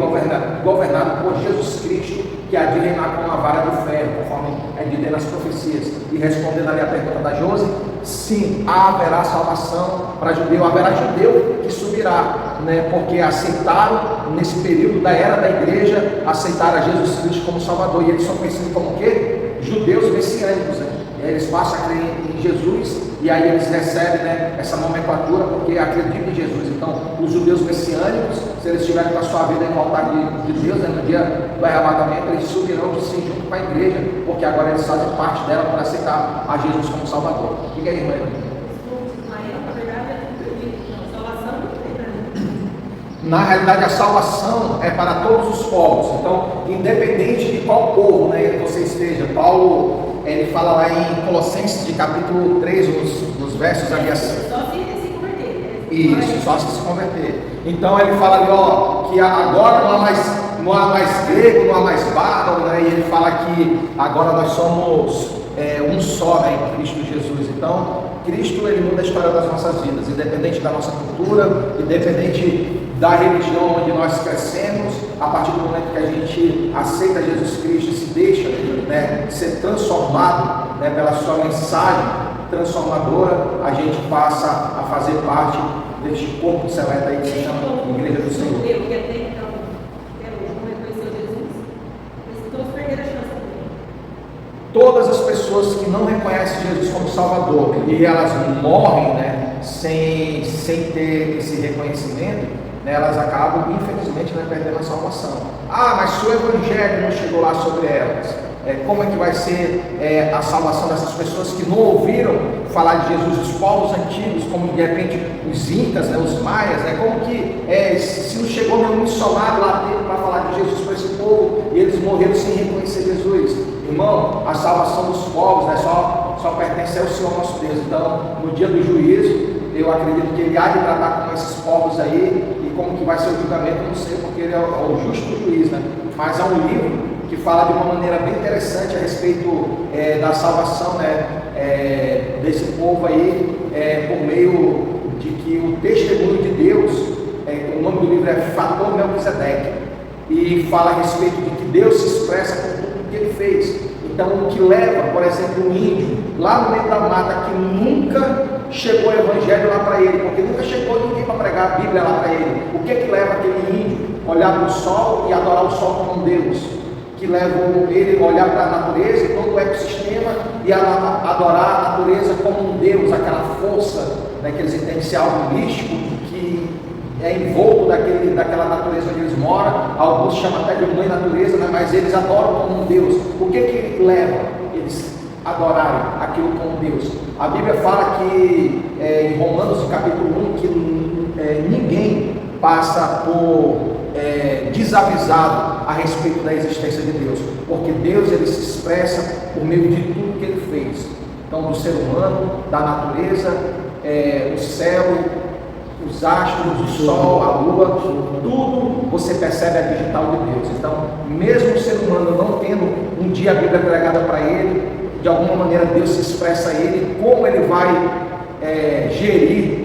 governado por Jesus Cristo, que há de reinar com a vara de ferro, conforme é dito nas profecias. E respondendo ali a pergunta da Josi, sim, haverá salvação para judeu, haverá judeu que subirá, né, porque aceitaram nesse período da era da igreja, aceitaram a Jesus Cristo como Salvador, e eles são conhecidos como o quê? Judeus messiânicos, né? Eles passam a crer em Jesus, e aí eles recebem, né, essa nomenclatura porque acreditam em Jesus. Então, os judeus messiânicos, se eles estiverem com a sua vida em vontade de Deus, né, no dia do arrebatamento, eles subirão de si junto com a igreja, porque agora eles fazem parte dela para aceitar a Jesus como Salvador. Diga aí, irmã. Na realidade, a salvação é para todos os povos. Então, independente de qual povo, né, você esteja. Paulo, ele fala lá em Colossenses, de capítulo 3, nos versos ali assim. Só se converter. Isso, só se converter. Então ele fala ali, que agora não há mais grego, não há mais bárbaro, né? E ele fala que agora nós somos um só, né, em Cristo Jesus. Então, Cristo, ele muda a história das nossas vidas, independente da nossa cultura, independente da religião onde nós crescemos. A partir do momento que a gente aceita Jesus Cristo e se deixa, né, ser transformado, né, pela sua mensagem transformadora, a gente passa a fazer parte deste corpo seleto aí que se chama Igreja do Senhor. Eu que até então, não reconheceu Jesus, eles todos perderam a chance também. Todas as pessoas que não reconhecem Jesus como Salvador e elas morrem, né, sem ter esse reconhecimento, né, elas acabam, infelizmente, perdendo a salvação. Ah, mas se o Evangelho não chegou lá sobre elas, como é que vai ser a salvação dessas pessoas que não ouviram falar de Jesus? Os povos antigos, como de repente os incas, né, os maias, né, como que se não chegou nenhum missionário lá dentro para falar de Jesus para esse povo, e eles morreram sem reconhecer Jesus? Irmão, a salvação dos povos, né, só pertence ao Senhor nosso Deus. Então, no dia do juízo, eu acredito que ele há de tratar com esses povos aí, e como que vai ser o julgamento, eu não sei, porque ele é o justo juiz, né? Mas há um livro que fala de uma maneira bem interessante a respeito da salvação, né, desse povo aí, por meio de que o testemunho de Deus, o nome do livro é Fator Melquisedeque, e fala a respeito de que Deus se expressa por tudo que ele fez. Então, o que leva, por exemplo, um índio lá no meio da mata que nunca chegou o evangelho lá para ele, porque nunca chegou ninguém para pregar a Bíblia lá para ele. O que leva aquele índio a olhar para o sol e adorar o sol como um Deus? Que leva ele a olhar para a natureza e todo o ecossistema e a adorar a natureza como um Deus, aquela força, né, que eles entendem ser algo místico, que é envolto daquela natureza onde eles moram. Alguns chamam até de mãe natureza, né, mas eles adoram como um Deus. O que leva eles adorarem aquilo como Deus. A Bíblia fala que em Romanos capítulo 1 que ninguém passa por desavisado a respeito da existência de Deus, porque Deus ele se expressa por meio de tudo que ele fez. Então, do ser humano, da natureza, o céu, os astros, o sol, a lua, tudo você percebe a digital de Deus. Então, mesmo o ser humano não tendo um dia a Bíblia pregada para ele, de alguma maneira Deus se expressa a ele, como ele vai gerir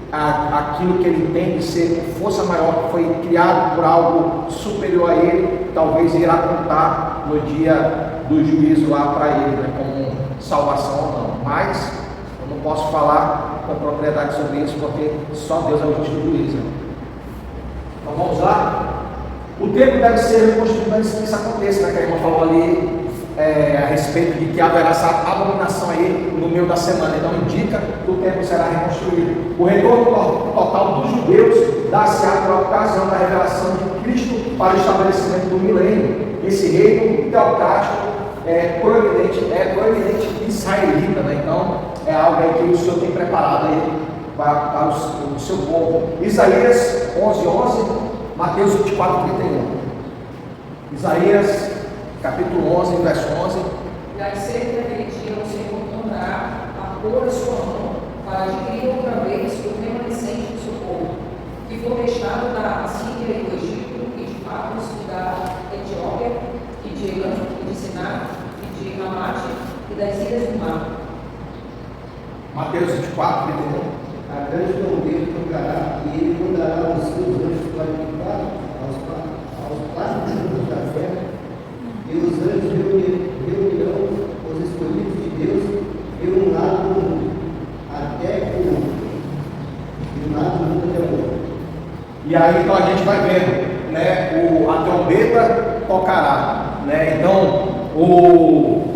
aquilo que ele tem de ser força maior, que foi criado por algo superior a ele, talvez irá contar no dia do juízo lá para ele, né, como salvação ou não. Mas eu não posso falar com propriedade sobre isso, porque só Deus é o justo juiz. Então vamos lá. O templo deve ser reconstruído antes que isso aconteça, né, que a irmã falou ali a respeito de que haverá essa abominação aí no meio da semana. Então indica que o templo será reconstruído. O retorno total dos judeus dá-se-á por ocasião da revelação de Cristo para o estabelecimento do milênio. Esse reino teocrático é proeminente israelita, né? Então é algo aí que o Senhor tem preparado aí para o seu povo. Isaías 11:11, Mateus 24:31. Isaías capítulo 11, verso 11. E aí sempre naquele dia o Senhor mandará a pôr a sua mão para adquirir outra vez o remanescente do seu povo, que for deixado da Assíria e do Egito, e de Pafos, e da Etiópia, e de Elam, e de Siná, e de Ramate, e das ilhas do mar. Mateus 24:31. A grande trombeta tocará, e ele mandará os seus anjos qualificados aos quatro cantos da terra, e os anjos reunirão os escolhidos de Deus de um lado do mundo até o outro. De um lado do mundo até o outro. E aí então a gente vai vendo, né, a trombeta tocará, né? Então o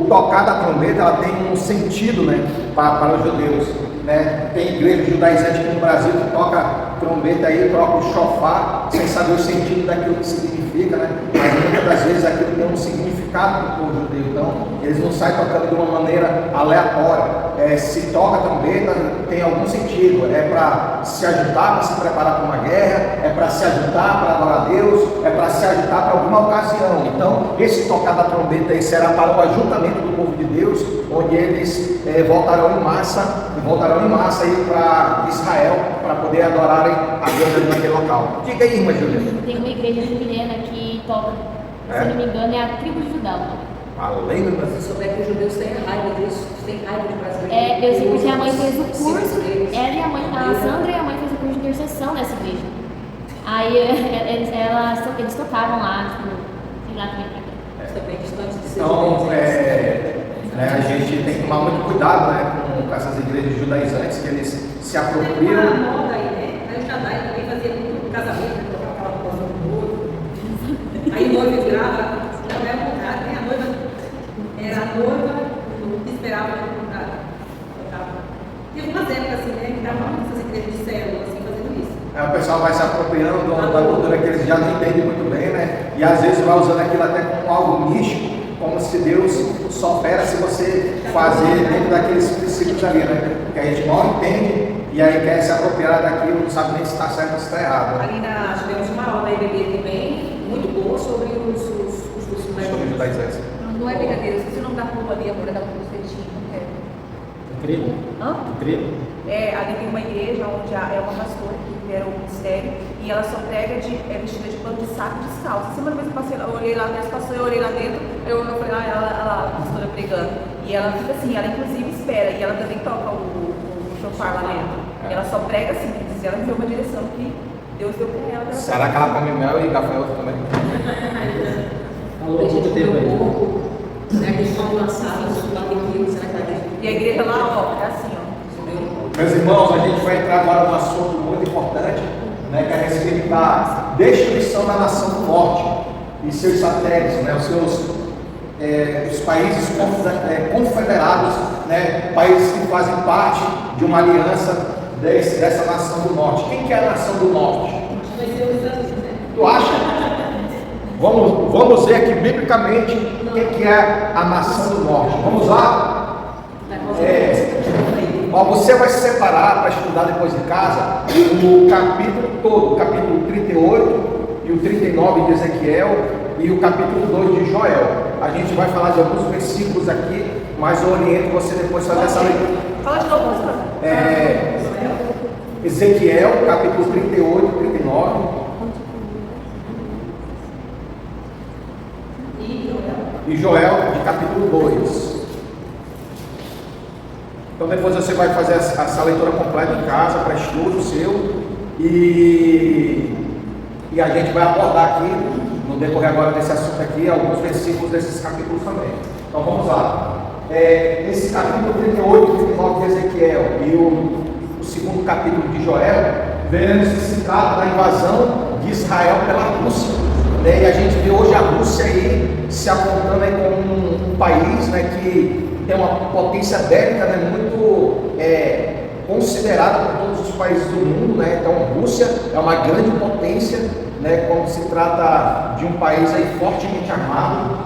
tocar da trombeta ela tem um sentido, né, para os judeus, né? Tem igreja judaizante aqui no Brasil que toca trombeta aí, troca o shofar sem saber o sentido daquilo que significa, né? Mas muitas das vezes aquilo tem um significado para o povo judeu, então eles não saem tocando de uma maneira aleatória. Se toca a trombeta tem algum sentido, é para se ajudar, para se preparar para uma guerra, é para se ajudar para adorar a Deus, é para se ajudar para alguma ocasião. Então esse tocar da trombeta aí será para o ajuntamento do povo de Deus, onde eles voltarão em massa aí para Israel, para poder adorarem a Deus ali naquele local. Diga aí, irmã Júlia. Tem uma igreja juliana que toca, se não me engano, é a tribo de Judá. Além do Se souber que os judeus têm raiva disso, têm raiva de brasileiros. Eu sei porque a mãe fez o curso, ela e a mãe, a Sandra e a mãe fez o curso de intercessão nessa igreja. Aí eles tocavam lá, tipo, sei lá como é que é. Mas também distante de ser Então, judeus. a gente tem que tomar muito cuidado, né, com essas igrejas judaizantes, que eles se Tem uma apropriam. moda aí, né? A Jadai também fazia muito casamento, colocar aquela coisa no noivo. Aí o noivo virava, não era o contrário, né? A noiva era a noiva que esperava o contrário. Teve umas épocas assim, né? Que dava muito essas igrejas de célula, assim, fazendo isso. Aí o pessoal vai se apropriando da cultura que eles já não entendem muito bem, né? E às vezes vai usando aquilo até como algo místico, como se Deus só opera se você fazer dentro daqueles princípios ali, né? Que a gente mal entende e aí quer se apropriar daquilo, não sabe nem se está certo ou se está errado. Ali tivemos uma aula da IBB também, muito boa, sobre os cursos mais Sobre judaizantes. Não é brincadeira, eu esqueci o nome da rua ali, agora da rua do Cetim. Grego? Hã? Grego? Ali tem uma igreja onde é uma pastora que lidera o ministério e ela só prega vestida de pano de saco e descalço. Semana vez eu olhei lá dentro, eu olhei lá dentro, eu falei, ela a pastora pregando. E ela fica assim, ela inclusive espera, e ela também toca o chofar lá dentro. E ela só prega assim, se ela vê uma direção que Deus deu pra ela. Será que ela come mel e gafanhoto também? Alô, muito tempo aí. Será que eles vão lançar isso lá dentro? Será que ela E a igreja lá, ó, é assim, ó. Meus irmãos, a gente vai entrar agora num assunto muito importante, né, que é a respeito da destruição da nação do norte e seus satélites, né, os países confederados, né, países que fazem parte de uma aliança dessa nação do norte. Quem que é a nação do norte? Vai ser os anos, né? Tu acha? Vamos ver aqui biblicamente o que é a nação do norte. Vamos lá? Você vai se separar para estudar depois de casa o capítulo todo, o capítulo 38 e o 39 de Ezequiel e o capítulo 2 de Joel. A gente vai falar de alguns versículos aqui, mas eu oriento você depois a fazer essa leitura. Fala de novo, Ezequiel, capítulo 38 e 39. E Joel, de capítulo 2. Então depois você vai fazer essa leitura completa em casa, para estudo seu. E a gente vai abordar aqui, no decorrer agora desse assunto aqui, alguns versículos desses capítulos também. Então vamos lá. Esse capítulo 38 e 39 de Ezequiel e o segundo capítulo de Joel, veremos que se trata da invasão de Israel pela Rússia. E a gente vê hoje a Rússia aí se apontando aí como um país, né, que tem uma potência bélica, né, muito considerada por todos os países do mundo, né? Então a Rússia é uma grande potência, né, quando se trata de um país aí fortemente armado.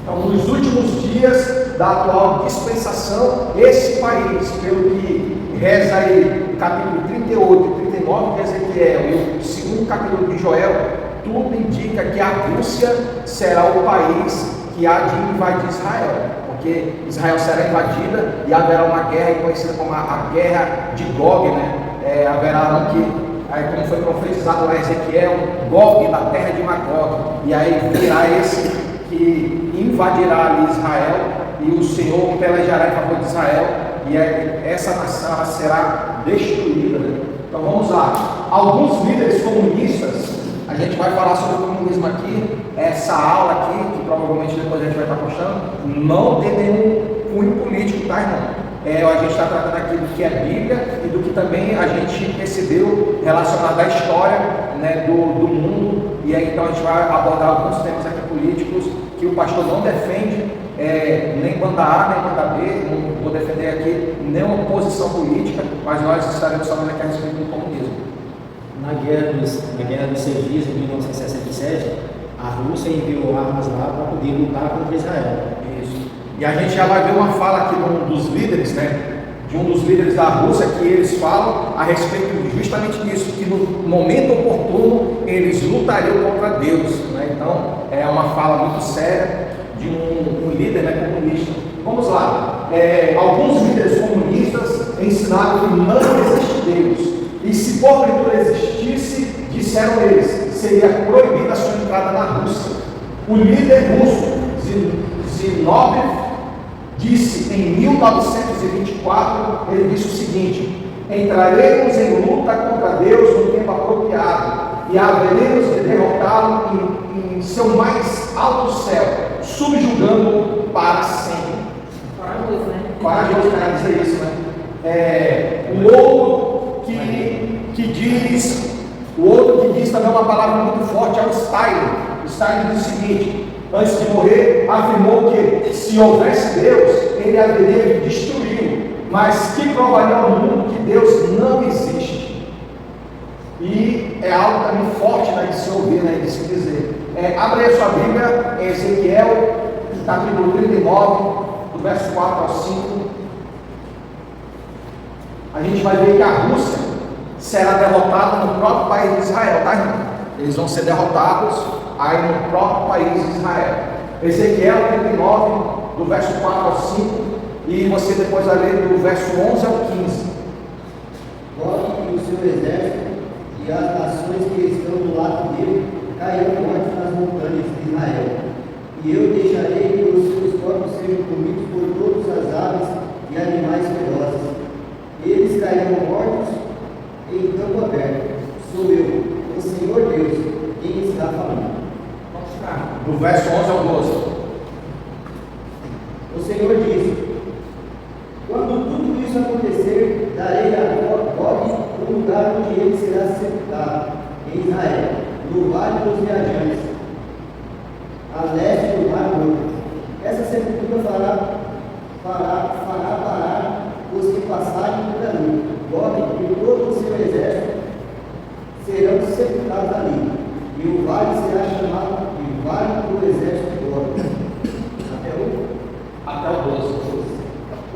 Então, nos últimos dias da atual dispensação, esse país, pelo que reza aí o capítulo 38 e 39 de Ezequiel e o segundo capítulo de Joel, tudo indica que a Rússia será o país que há de invadir Israel, porque Israel será invadida e haverá uma guerra conhecida como a guerra de Gog, né? Haverá como foi profetizado lá em Ezequiel, Gog da terra de Magog, e aí virá esse que invadirá ali Israel, e o Senhor pelejará em favor de Israel, e essa nação ela será destruída, né? Então vamos lá. Alguns líderes comunistas, a gente vai falar sobre o comunismo aqui, essa aula aqui, que provavelmente depois a gente vai estar postando, não tem nenhum cunho político, tá, irmão? A gente está tratando aqui do que é Bíblia e do que também a gente recebeu relacionado à história, né, do mundo. E aí então a gente vai abordar alguns temas aqui políticos que o pastor não defende, nem banda A, nem banda B. Não vou defender aqui nenhuma posição política, mas nós estaremos falando aqui a respeito do comunismo. Na guerra dos 6 dias, em 1967, a Rússia enviou armas lá para poder lutar contra Israel. Isso. E a gente já vai ver uma fala aqui de um dos líderes, né? De um dos líderes da Rússia, que eles falam a respeito justamente disso, que no momento oportuno eles lutariam contra Deus, né? Então é uma fala muito séria de um líder, né, comunista. Vamos lá. Alguns líderes comunistas ensinaram que não existe Deus, e se porventura existisse, disseram eles, seria proibida a sua entrada na Rússia. O líder russo Zinoviev disse em 1924, ele disse o seguinte: entraremos em luta contra Deus no tempo apropriado e haveremos de derrotá-lo em seu mais alto céu, subjugando-o para sempre. Corajoso, né? Corajoso, cara, dizer isso, né? O outro que diz também uma palavra muito forte é o Stalin. O Stalin diz o seguinte: antes de morrer, afirmou que se houvesse Deus, ele haveria de destruí-lo, mas que provaria ao mundo que Deus não existe. E é algo também forte, né, de se ouvir, né, de se dizer. Abre aí a sua Bíblia em Ezequiel, capítulo 39, do verso 4 ao 5. A gente vai ver que a Rússia será derrotada no próprio país de Israel, tá, irmão? Eles vão ser derrotados aí no próprio país de Israel. Ezequiel 39, do verso 4 ao 5, e você depois vai ler do verso 11 ao 15. Gog e o seu exército e as nações que estão do lado dele cairão mortos nas montanhas de Israel. E eu deixarei que os seus corpos sejam comidos por todas as aves e animais ferozes. Eles cairão mortos em campo aberto. Sou eu, o Senhor Deus, quem está falando. Do verso 11 ao 12. O Senhor diz: quando tudo isso acontecer, darei a Gog o lugar onde ele será sepultado, em Israel, no vale dos viajantes, a leste do mar Morto. Essa sepultura fará parar os que passarem no caminho. Gog e todo o seu exército serão sepultados ali, E o vale será chamado de Vale do Exército de Gog. Até o 12.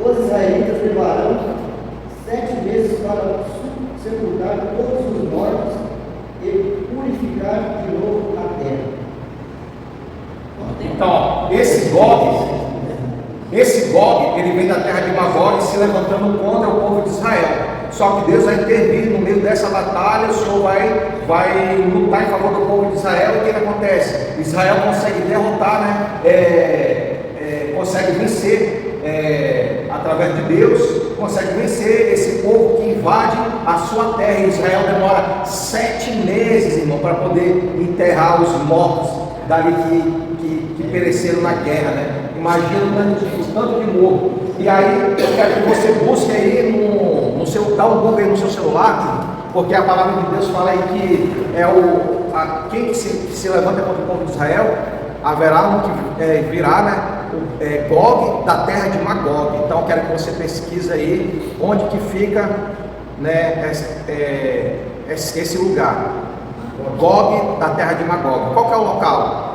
Os israelitas levarão 7 meses para sepultar todos os mortos e purificar de novo a terra. Então, ó, esse Gog, ele vem da terra de Magog, se levantando contra o povo de Israel. Só que Deus vai intervir no meio dessa batalha. O Senhor vai lutar em favor do povo de Israel. E o que acontece? Israel consegue derrotar, né? Consegue vencer através de Deus, consegue vencer esse povo que invade a sua terra. E Israel demora 7 meses, irmão, para poder enterrar os mortos dali que pereceram na guerra, né? Imagina o tanto de morro. E aí eu quero que você busque aí no seu, dá um Google aí no seu celular, porque a palavra de Deus fala aí que quem que se levanta contra o povo de Israel, haverá um que virá, né? Gog da terra de Magog. Então eu quero que você pesquise aí onde que fica, né, esse lugar. Gog da terra de Magog. Qual que é o local?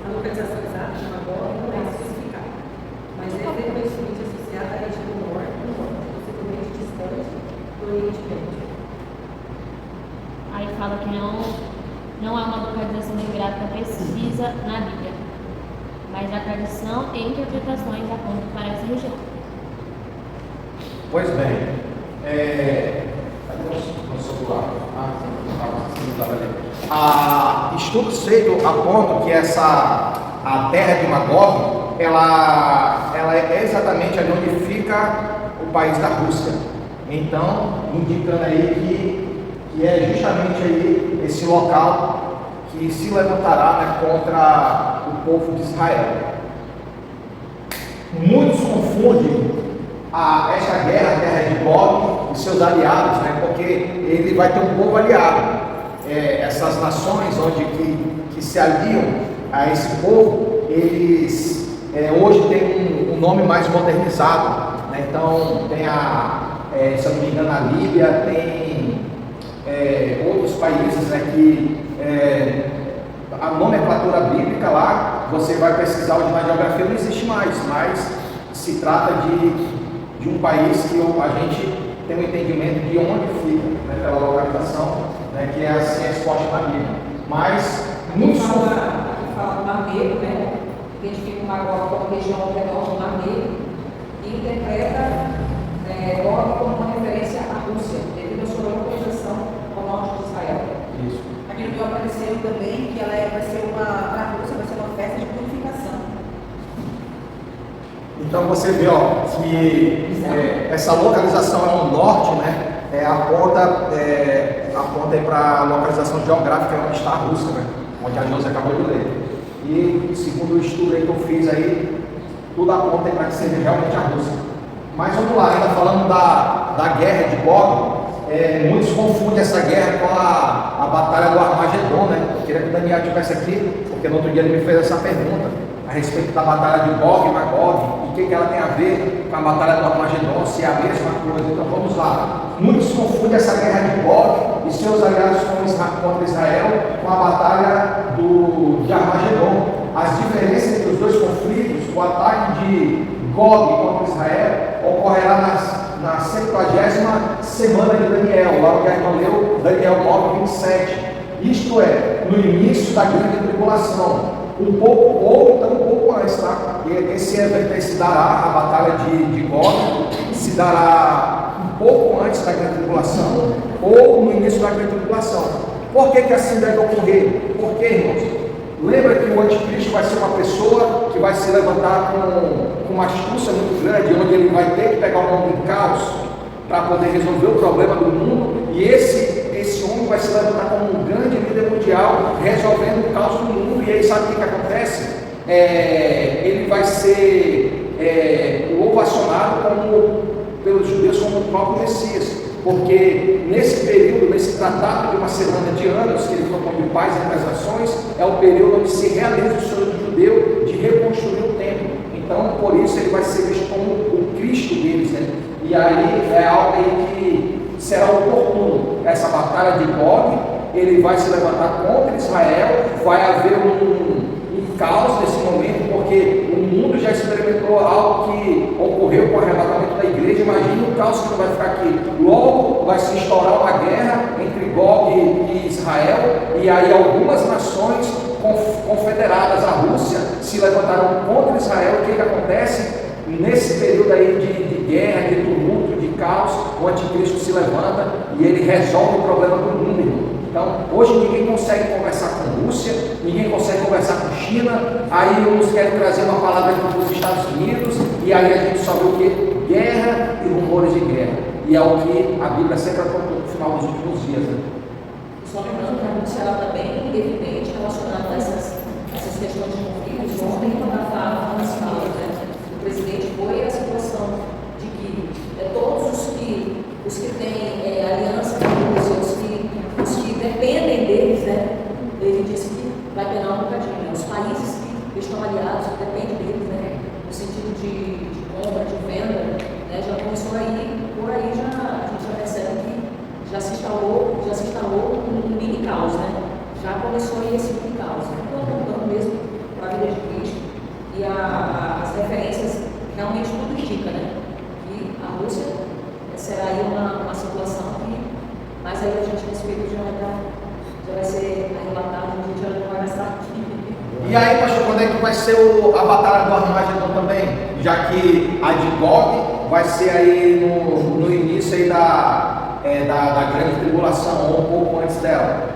A localização exata de Magog não é especificada, mas é frequentemente associada à região do norte, possivelmente distante do Oriente Médio. Aí fala que não há uma localização geográfica precisa na Bíblia, mas a tradição e interpretações apontam para essa região. Pois bem, estudos feitos apontam que a terra de Magog, ela é exatamente ali onde fica o país da Rússia. Então, indicando aí que é justamente aí esse local que se levantará, né, contra o povo de Israel. Muitos confundem esta guerra, a terra de Gog, e seus aliados, né, porque ele vai ter um povo aliado. Essas nações onde que se aliam a esse povo, eles hoje têm um nome mais modernizado, né? Então tem se eu não me engano, a Líbia, tem outros países, né, que a nomenclatura bíblica lá, você vai pesquisar hoje na geografia, não existe mais, mas se trata de um país que a gente tem um entendimento de onde fica, né, pela localização, né, que é assim exposta na Bíblia. Mas muitos fala do Mar Negro, né? Identifica o Magog como região ao redor do Mar Negro e interpreta Gog como uma referência à Rússia, devido à sua localização ao norte de Israel. Isso. Aqui no Rio apareceu também que ela vai ser na Rússia vai ser uma festa de purificação. Então você vê, ó, que essa localização é no norte, né? Aponta aí para a localização geográfica onde está a Rússia, né? Onde a José acabou de ler. E segundo o estudo aí que eu fiz aí, tudo aponta para que seja realmente a Rússia. Mas vamos lá, ainda falando da guerra de Gog, muitos confundem essa guerra com a batalha do Armagedon, né? Eu queria que o Daniel estivesse aqui, porque no outro dia ele me fez essa pergunta a respeito da batalha de Gog e Magog, e o que ela tem a ver com a batalha do Armagedon, se é a mesma coisa. Então vamos lá. Muitos confundem essa guerra de Gog e seus aliados contra Israel com a batalha de Armagedon. As diferenças entre os dois conflitos, o ataque de Gog contra Israel ocorrerá na 70ª semana de Daniel, lá onde a irmã leu Daniel 9:27. Isto é, no início da grande tribulação. Um pouco antes, tá? Esse evento se dará, a batalha de Gog, se dará um pouco antes da grande tribulação ou no início da grande tribulação. Por que assim deve ocorrer? Porque, irmãos, lembra que o anticristo vai ser uma pessoa que vai se levantar com uma astúcia muito grande, onde ele vai ter que pegar o mundo em caos para poder resolver o problema do mundo, e esse homem vai se levantar como um grande líder mundial, resolvendo o caos do mundo. E aí sabe o que acontece? Ele vai ser ovacionado pelos judeus como o próprio Messias, porque nesse período, nesse tratado de uma semana de anos, que ele propõe de paz entre as nações, é o período onde se realiza o sonho do judeu de reconstruir o templo. Então, por isso, ele vai ser visto como o Cristo deles, né? E aí é algo aí que será oportuno. Essa batalha de Gog, ele vai se levantar contra Israel, vai haver um caos nesse momento, porque o mundo já experimentou algo que ocorreu com o arrebatamento da igreja. Imagina o caos que não vai ficar aqui. Logo vai se estourar uma guerra entre Gog e Israel, e aí algumas nações confederadas à Rússia se levantaram contra Israel. O que acontece? Nesse período aí de guerra, de tumulto, de caos, o anticristo se levanta e ele resolve o problema do mundo, irmão. Então, hoje ninguém consegue conversar com a Rússia, ninguém consegue conversar com a China, aí uns querem trazer uma palavra para os Estados Unidos, e aí a gente só vê o que? Guerra e rumores de guerra. E é o que a Bíblia sempre apontou no final dos últimos dias, né? Só lembrando que a Rússia está bem evidente relacionada a essas questões de conflitos. Ontem, quando a fala nas falas, né, o presidente foi a situação de que todos os que têm aliança com a Rússia, os que dependem deles, né, ele disse que vai penar um bocadinho. Né? Os países que estão aliados, que dependem deles, né, no sentido de compra, de venda, né, já começou aí, por aí a gente já percebe que já se instalou um mini caos, né? Já começou aí esse mini caos. Estou apontando mesmo para a vida de Cristo. E as referências realmente tudo indica, né? Que a Rússia será aí uma situação que, mais aí a gente nesse período já vai ser arrebatado, a gente já não vai estar aqui. E aí, pastor, quando é que vai ser a batalha do Armagedon também? Já que a de Gog vai ser aí no início aí da grande tribulação, ou um pouco antes dela.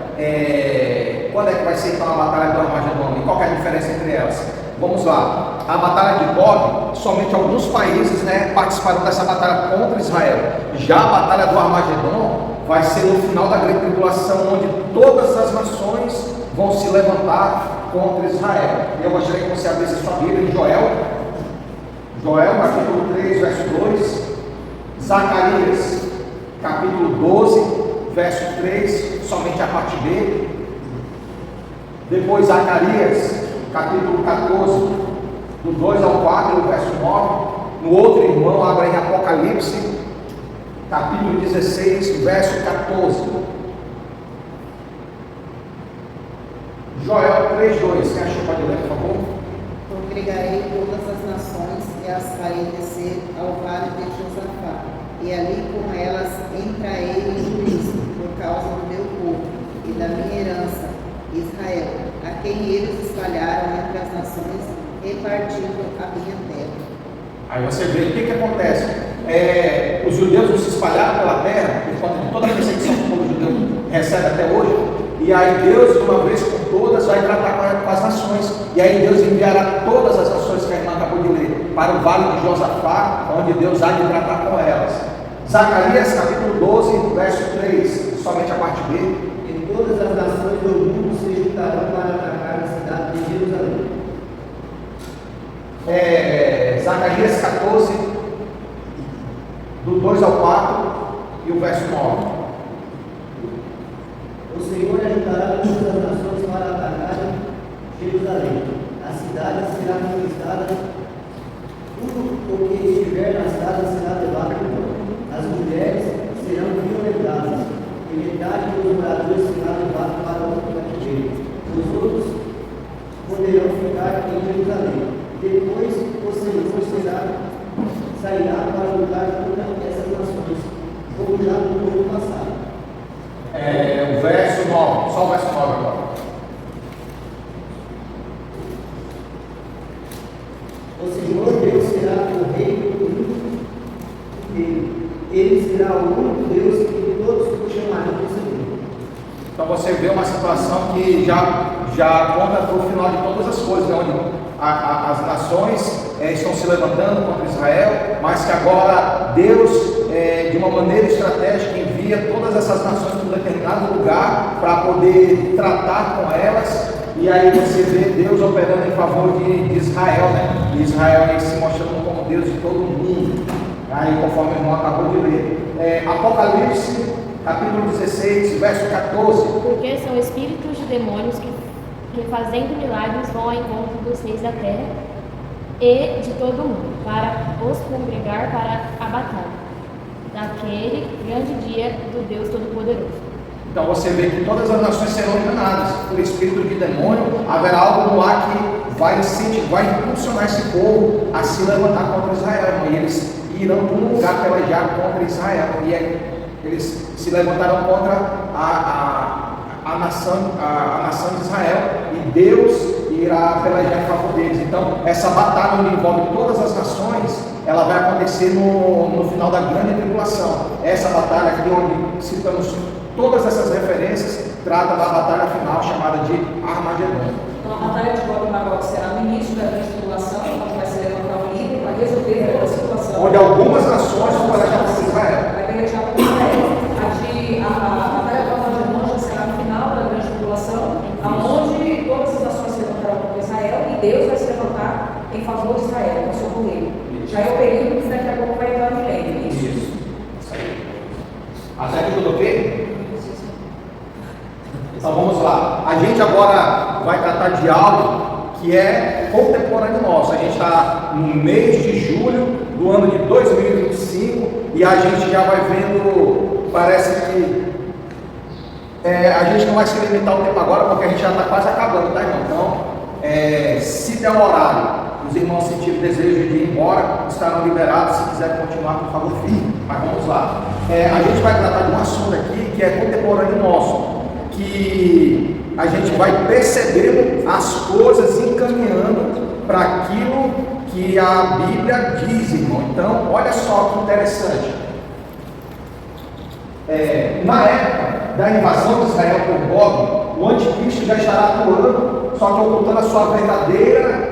Quando é que vai ser então a batalha do Armagedon? E qual é a diferença entre elas? Vamos lá. A batalha de Gog, somente alguns países, né, participaram dessa batalha contra Israel. Já a batalha do Armagedon vai ser no final da grande tribulação, onde todas as nações vão se levantar contra Israel. Eu gostaria que você abrisse a sua Bíblia em Joel, capítulo 3, verso 2, Zacarias, capítulo 12, verso 3, somente a parte B, depois Zacarias, capítulo 14, do 2 ao 4, verso 9, no outro irmão, abra em Apocalipse, capítulo 16, verso 14. Joel 3:2, quem achou pode ler, por favor? Congregarei todas as nações e as farei descer ao vale de Josafá, e ali com elas entrarei em juízo por causa do meu povo e da minha herança, Israel, a quem eles espalharam entre as nações, repartindo a minha terra. Aí você vê o que acontece. Os judeus não se espalharam pela terra, por conta de toda a perseguição que o povo judeu recebe até hoje. E aí Deus, de uma vez por todas, vai tratar com as nações. E aí Deus enviará todas as nações que a irmã acabou de ler para o vale de Josafá, onde Deus há de tratar com elas. Zacarias capítulo 12, verso 3, somente a parte B. E todas as nações do mundo se juntarão para atacar a cidade de Jerusalém. Zacarias 14, do 2 ao 4 e o verso 9. O Senhor ajudará todas as nações para atacar Jerusalém. A cidade será conquistada, tudo o que estiver na cidade será levado embora. As mulheres serão violentadas, e metade dos moradores será levado para outro cativeiro. Os outros poderão ficar em Jerusalém. Depois o Senhor sairá para lutar contra essas nações, como já no ano passado. O verso 9, só o verso 9 agora. O Senhor Deus será o rei do mundo inteiro. Ele será o único Deus que todos o chamarão de Senhor. Então você vê uma situação que já aponta para o final de todas as coisas, né? Onde as nações estão se levantando contra Israel, mas que agora Deus, de uma maneira estratégica, envia todas essas nações para um determinado lugar para poder tratar com elas. E aí você vê Deus operando em favor de Israel, né? E Israel aí se mostrando como Deus de todo mundo. Aí, conforme o irmão acabou de ler. Apocalipse, capítulo 16, verso 14. Porque são espíritos de demônios que fazendo milagres vão ao encontro dos reis da terra e de todo mundo, para os congregar para a batalha daquele grande dia do Deus Todo-Poderoso. Então você vê que todas as nações serão enganadas por espírito de demônio. Haverá algo no ar que vai incentivar, vai impulsionar esse povo a se levantar contra Israel. E eles irão para um lugar pelejar contra Israel. E eles se levantarão contra a nação de Israel. E Deus irá pelejar em favor deles. Então essa batalha onde envolve todas as nações, ela vai acontecer no final da grande tribulação. Essa batalha aqui onde citamos todas essas referências, trata da batalha final chamada de Armagedon. Então a batalha de Gog e Magog será no início da grande tribulação, onde vai se levantar um líder para resolver aquela situação. Onde algumas nações vão pelejar contra Israel. Vai pelejar contra Israel. A batalha de Armagedon já será no final da grande tribulação, onde todas as nações se levantarão contra Israel e Deus vai se levantar em favor de Israel, com seu poder. Já é o período que daqui a pouco vai entrar no milênio. Isso aí. Até aqui tudo ok? Então vamos lá. A gente agora vai tratar de algo que é contemporâneo nosso. A gente está no mês de julho do ano de 2025 e a gente já vai vendo, parece que a gente não vai se limitar o tempo agora porque a gente já está quase acabando, tá, irmão? Então, se der um horário, os irmãos sentirem desejo de ir embora, estarão liberados. Se quiser continuar, por favor, fique. Mas vamos lá. A gente vai tratar de um assunto aqui que é contemporâneo nosso, que a gente vai percebendo as coisas encaminhando para aquilo que a Bíblia diz, irmão. Então, olha só que interessante. Na época da invasão de Israel por Gog, o anticristo já estará atuando, só que ocultando a sua verdadeira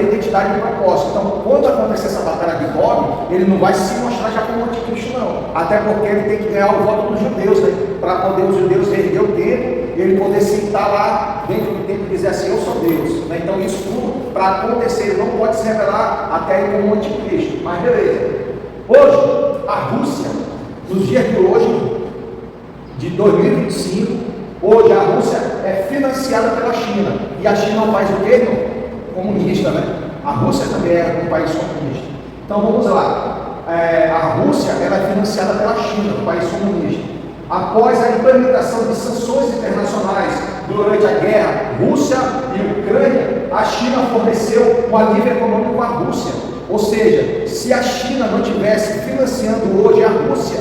identidade e propósito. Então, quando acontecer essa batalha de Gog, ele não vai se mostrar já como anticristo, não. Até porque ele tem que ganhar o voto dos judeus, né? Para poder os judeus erguer o templo, ele poder sentar lá dentro do templo e dizer assim: eu sou Deus. Né? Então, isso tudo, para acontecer, ele não pode se revelar até ele como anticristo. Mas beleza. Hoje, a Rússia, nos dias de hoje, de 2025, hoje a Rússia é financiada pela China. E a China é um país do quê, irmão? Comunista, né? A Rússia também é um país comunista. Então vamos lá. A Rússia ela é financiada pela China, um país comunista. Após a implementação de sanções internacionais durante a guerra Rússia e Ucrânia, a China forneceu um alívio econômico à Rússia. Ou seja, se a China não tivesse financiando hoje a Rússia,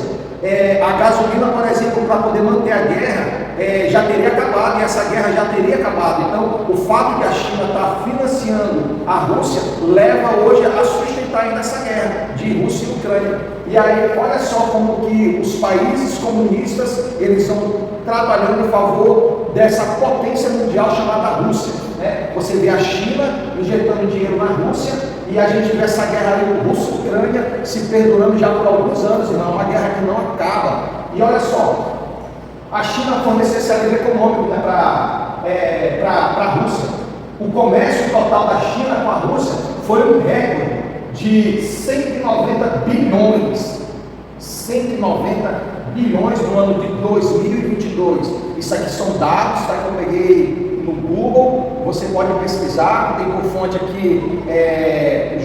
a gasolina, por exemplo, para poder manter a guerra, já teria acabado, e essa guerra já teria acabado. Então, o fato de a China estar financiando a Rússia leva hoje a sustentar ainda essa guerra de Rússia e Ucrânia. E aí, olha só como que os países comunistas, eles estão trabalhando em favor dessa potência mundial chamada Rússia. Né? Você vê a China injetando dinheiro na Rússia, e a gente vê essa guerra aí, Rússia-Ucrânia, se perdurando já por alguns anos, irmão, uma guerra que não acaba. E olha só, a China forneceu esse alívio econômico, né, para a Rússia. O comércio total da China com a Rússia foi um recorde de 190 bilhões. 190 bilhões no ano de 2022. Isso aqui são dados, tá, que eu peguei no Google, você pode pesquisar, tem por fonte aqui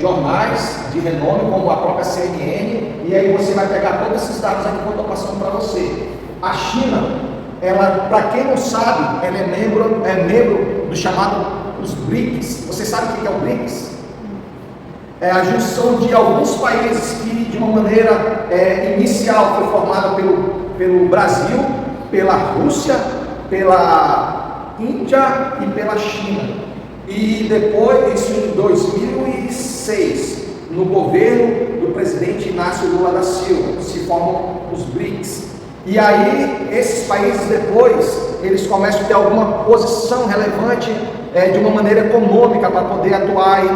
jornais de renome, como a própria CNN, e aí você vai pegar todos esses dados aqui que eu estou passando para você. A China, ela, para quem não sabe, ela é membro do chamado os BRICS. Você sabe o que é o BRICS? É a junção de alguns países que, de uma maneira inicial, foi formada pelo Brasil, pela Rússia, pela Índia e pela China. E depois, isso em 2006, no governo do presidente Inácio Lula da Silva, se formam os BRICS. E aí, esses países depois, eles começam a ter alguma posição relevante de uma maneira econômica para poder atuar aí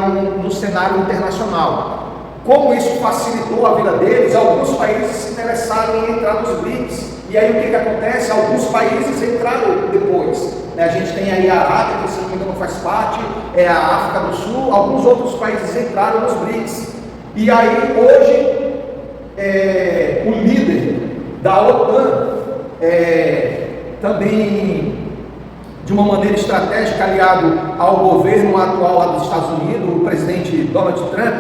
no cenário internacional. Como isso facilitou a vida deles, alguns países se interessaram em entrar nos BRICS. E aí o que acontece? Alguns países entraram depois. A gente tem aí a Arábia, que se não me engano faz parte, a África do Sul, alguns outros países entraram nos BRICS. E aí hoje da OTAN, também de uma maneira estratégica, aliado ao governo atual lá dos Estados Unidos, o presidente Donald Trump,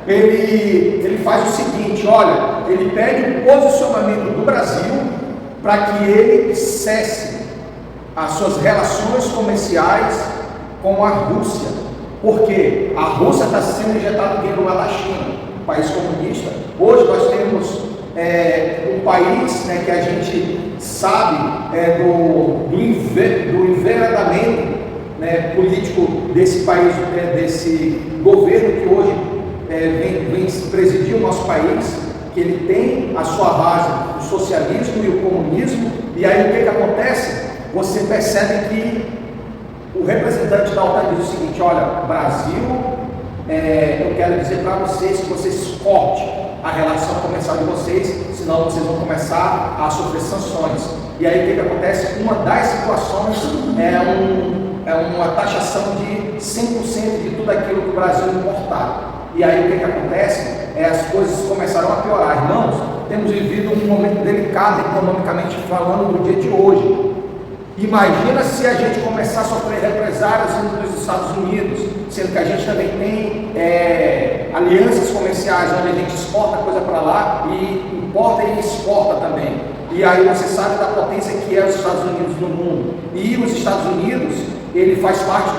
ele faz o seguinte, olha, ele pede o posicionamento do Brasil para que ele cesse as suas relações comerciais com a Rússia, porque a Rússia está sendo injetado dinheiro lá da China, um país comunista. Hoje nós temos um país, né, que a gente sabe do enveredamento, né, político desse país, desse governo que hoje vem presidir o nosso país, que ele tem a sua base o socialismo e o comunismo. E aí o que acontece? Você percebe que o representante da OTAN diz o seguinte: olha, Brasil, eu quero dizer para vocês que vocês cortem a relação comercial de vocês, senão vocês vão começar a sofrer sanções. E aí o que acontece? Uma das situações é uma taxação de 100% de tudo aquilo que o Brasil importar. E aí o que acontece? As coisas começaram a piorar. Irmãos, temos vivido um momento delicado economicamente falando no dia de hoje. Imagina se a gente começar a sofrer represálias dos Estados Unidos, sendo que a gente também tem alianças comerciais, onde a gente exporta coisa para lá e importa e exporta também. E aí você sabe da potência que é os Estados Unidos no mundo. E os Estados Unidos, ele faz parte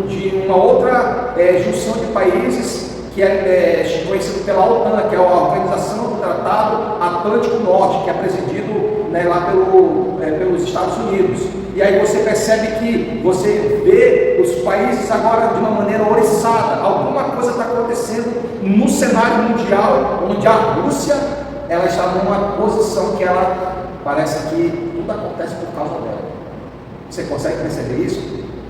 de uma outra junção de países que é conhecido pela OTAN, que é a Organização do Tratado Atlântico Norte, que é presidido, né, lá pelos Estados Unidos. E aí você percebe que você vê os países agora de uma maneira oriçada. Alguma coisa está acontecendo no cenário mundial, onde a Rússia ela está numa posição que ela parece que tudo acontece por causa dela. Você consegue perceber isso?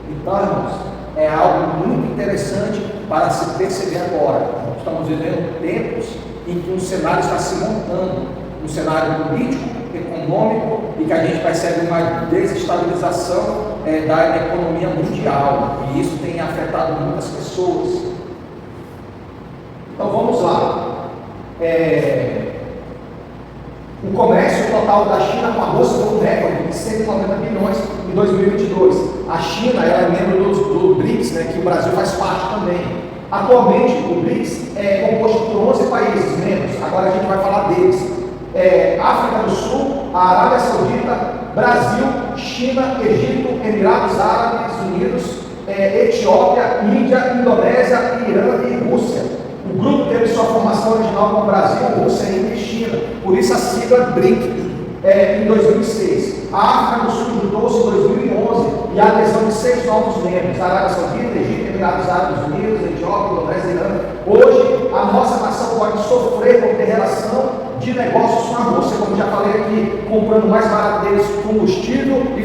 Então, irmãos, é algo muito interessante para se perceber agora. Estamos vivendo tempos em que um cenário está se montando, um cenário político, econômico, e que a gente percebe uma desestabilização da economia mundial, e isso tem afetado muitas pessoas. Então vamos lá. O comércio total da China com a Rússia foi um recorde de 190 bilhões em 2022. A China ela é membro do BRICS, né, que o Brasil faz parte também. Atualmente, o BRICS é composto por 11 países membros. Agora a gente vai falar deles. África do Sul, a Arábia Saudita, Brasil, China, Egito, Emirados Árabes Unidos, Etiópia, Índia, Indonésia, Irã e Rússia. O grupo teve sua formação original com o Brasil, Rússia, Índia e China, por isso a sigla BRIC, em 2006. A África do Sul juntou-se em 2011 e a adesão de 6 novos membros: Arábia Saudita, Egito, Emirados Árabes Unidos, Etiópia, Indonésia e Irã. Hoje, a nossa nação pode sofrer por ter relação de negócios com a Rússia, como já falei aqui, comprando mais barato deles combustível e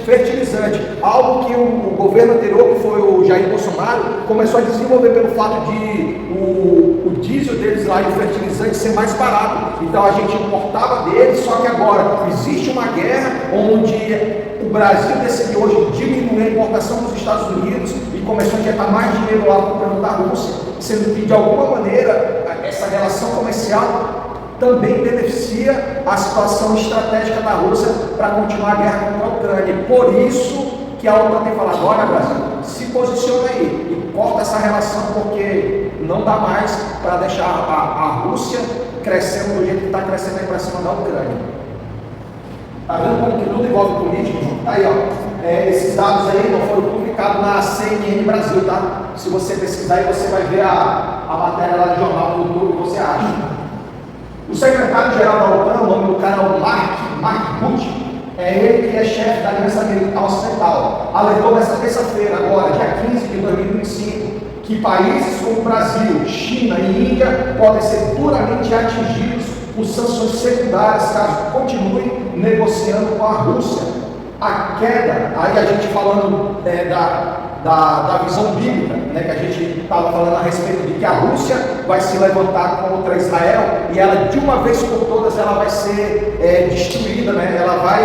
fertilizante, algo que o governo anterior, que foi o Jair Bolsonaro, começou a desenvolver pelo fato de o diesel deles lá e o fertilizante ser mais barato. Então a gente importava deles, só que agora existe uma guerra onde o Brasil decidiu hoje diminuir a importação dos Estados Unidos e começou a injetar mais dinheiro lá comprando da Rússia, sendo que de alguma maneira essa relação comercial também beneficia a situação estratégica da Rússia para continuar a guerra contra a Ucrânia. Por isso que a OTAN tem falado: olha, Brasil, se posiciona aí e corta essa relação, porque não dá mais para deixar a Rússia crescendo do jeito que está crescendo aí para cima da Ucrânia. Está vendo como que tudo envolve política? Tá aí, ó. Esses dados aí não foram publicados na CNN Brasil, tá? Se você pesquisar aí, você vai ver a matéria lá do jornal do YouTube que você acha. O secretário-geral da OTAN, o nome do cara é o Mark Rutte, ele que é chefe da Aliança Militar Ocidental, alertou nesta terça-feira, agora, dia 15 de 2025, que países como Brasil, China e Índia podem ser duramente atingidos por sanções secundárias caso continuem negociando com a Rússia. A queda, aí a gente falando da visão bíblica, né, que a gente estava falando a respeito de que a Rússia vai se levantar contra Israel e ela de uma vez por todas ela vai ser destruída, né, ela vai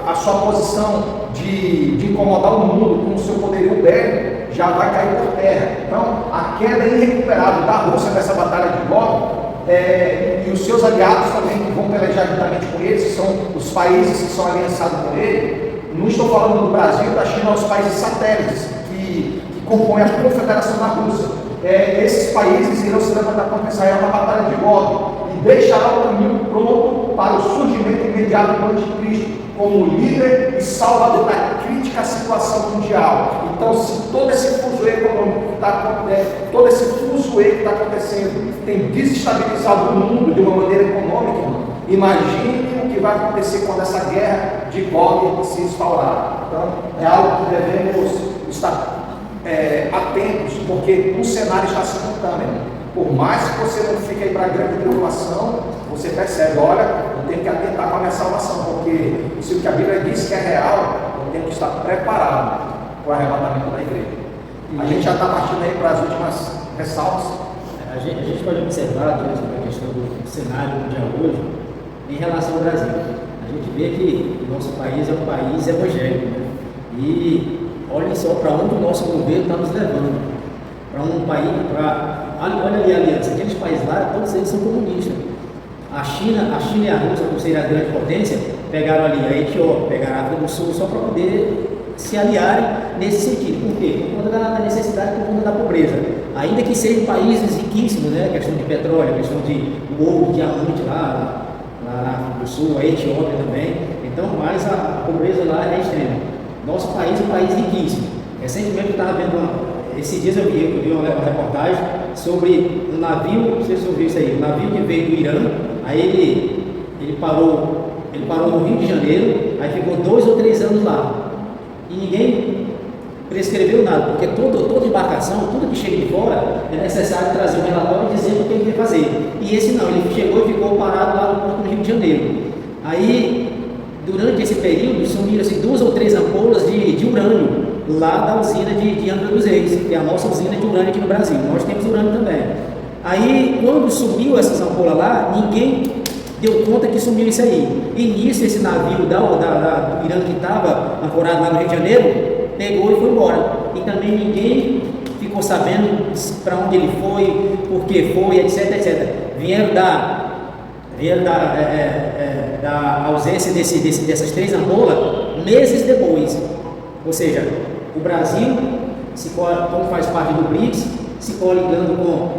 a sua posição de incomodar o mundo com o seu poderio bélico já vai cair por terra. Então a queda irrecuperável da Rússia nessa batalha de Gog, e e os seus aliados também, que vão pelejar juntamente com eles, que são os países que são aliançados com ele. Não estou falando do Brasil, da China, os países satélites que compõem a Confederação da Rússia. Esses países irão se levantar contra Israel na Batalha de Gog e deixará o caminho pronto para o surgimento imediato do Anticristo como líder e salvador da crítica situação mundial. Então, se todo esse fuzuê econômico que está acontecendo tem desestabilizado o mundo de uma maneira econômica, imagine o que vai acontecer quando essa guerra de Gog se instaurar. Então, é algo que devemos estar atentos, porque o cenário está se montando. Por mais que você não fique aí para a grande preocupação, você percebe, olha, eu tenho que atentar para a minha salvação, porque se o que a Bíblia diz que é real, eu tenho que estar preparado para o arrebatamento da igreja. A gente já está partindo aí para as últimas ressalvas. A gente pode observar, durante a questão do cenário mundial hoje, em relação ao Brasil. A gente vê que o nosso país é um país evangélico, né? E olhem só para onde o nosso governo está nos levando. Para um país, olha ali a aliança, aqueles países lá, todos eles são comunistas. A China e a Rússia, por ser a grande potência, pegaram ali a Etiópia, pegaram a África do Sul, só para poder se aliarem nesse sentido. Por quê? Por conta da necessidade, por conta da pobreza. Ainda que sejam países riquíssimos, né? A questão de petróleo, a questão de ouro, diamante lá na África do Sul, a Etiópia também. Então, mas a pobreza lá é extrema. Nosso país é um país riquíssimo. Recentemente eu estava vendo esses dias eu vi uma reportagem sobre um navio, não sei se você ouviu isso aí, um navio que veio do Irã, aí ele parou no Rio de Janeiro, aí ficou 2 ou 3 anos lá. E ninguém prescreveu nada, porque toda embarcação, tudo que chega de fora, é necessário trazer um relatório dizendo o que ele quer fazer. E esse não, ele chegou e ficou parado lá no porto do Rio de Janeiro. Aí, durante esse período, sumiram assim, 2 ou 3 ampolas de urânio lá da usina de Angra dos Reis, que é a nossa usina de urânio aqui no Brasil. Nós temos urânio também. Aí, quando sumiu essas ampolas lá, ninguém deu conta que sumiu isso aí. E nisso, esse navio do Irã que estava ancorado lá no Rio de Janeiro, pegou e foi embora. E também ninguém ficou sabendo para onde ele foi, por que foi, etc, etc. Vieram da ausência dessas 3 ampolas meses depois. Ou seja, o Brasil, como faz parte do BRICS, se coligando com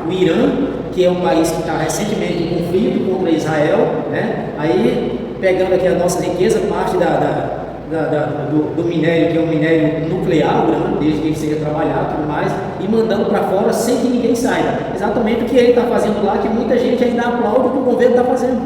o Irã, que é um país que está recentemente em conflito contra Israel, né? Aí, pegando aqui a nossa riqueza, parte do minério, que é um minério nuclear, urânio, desde que ele seja trabalhado e tudo mais, e mandando para fora sem que ninguém saiba. Exatamente o que ele está fazendo lá, que muita gente ainda aplaude o que o governo está fazendo.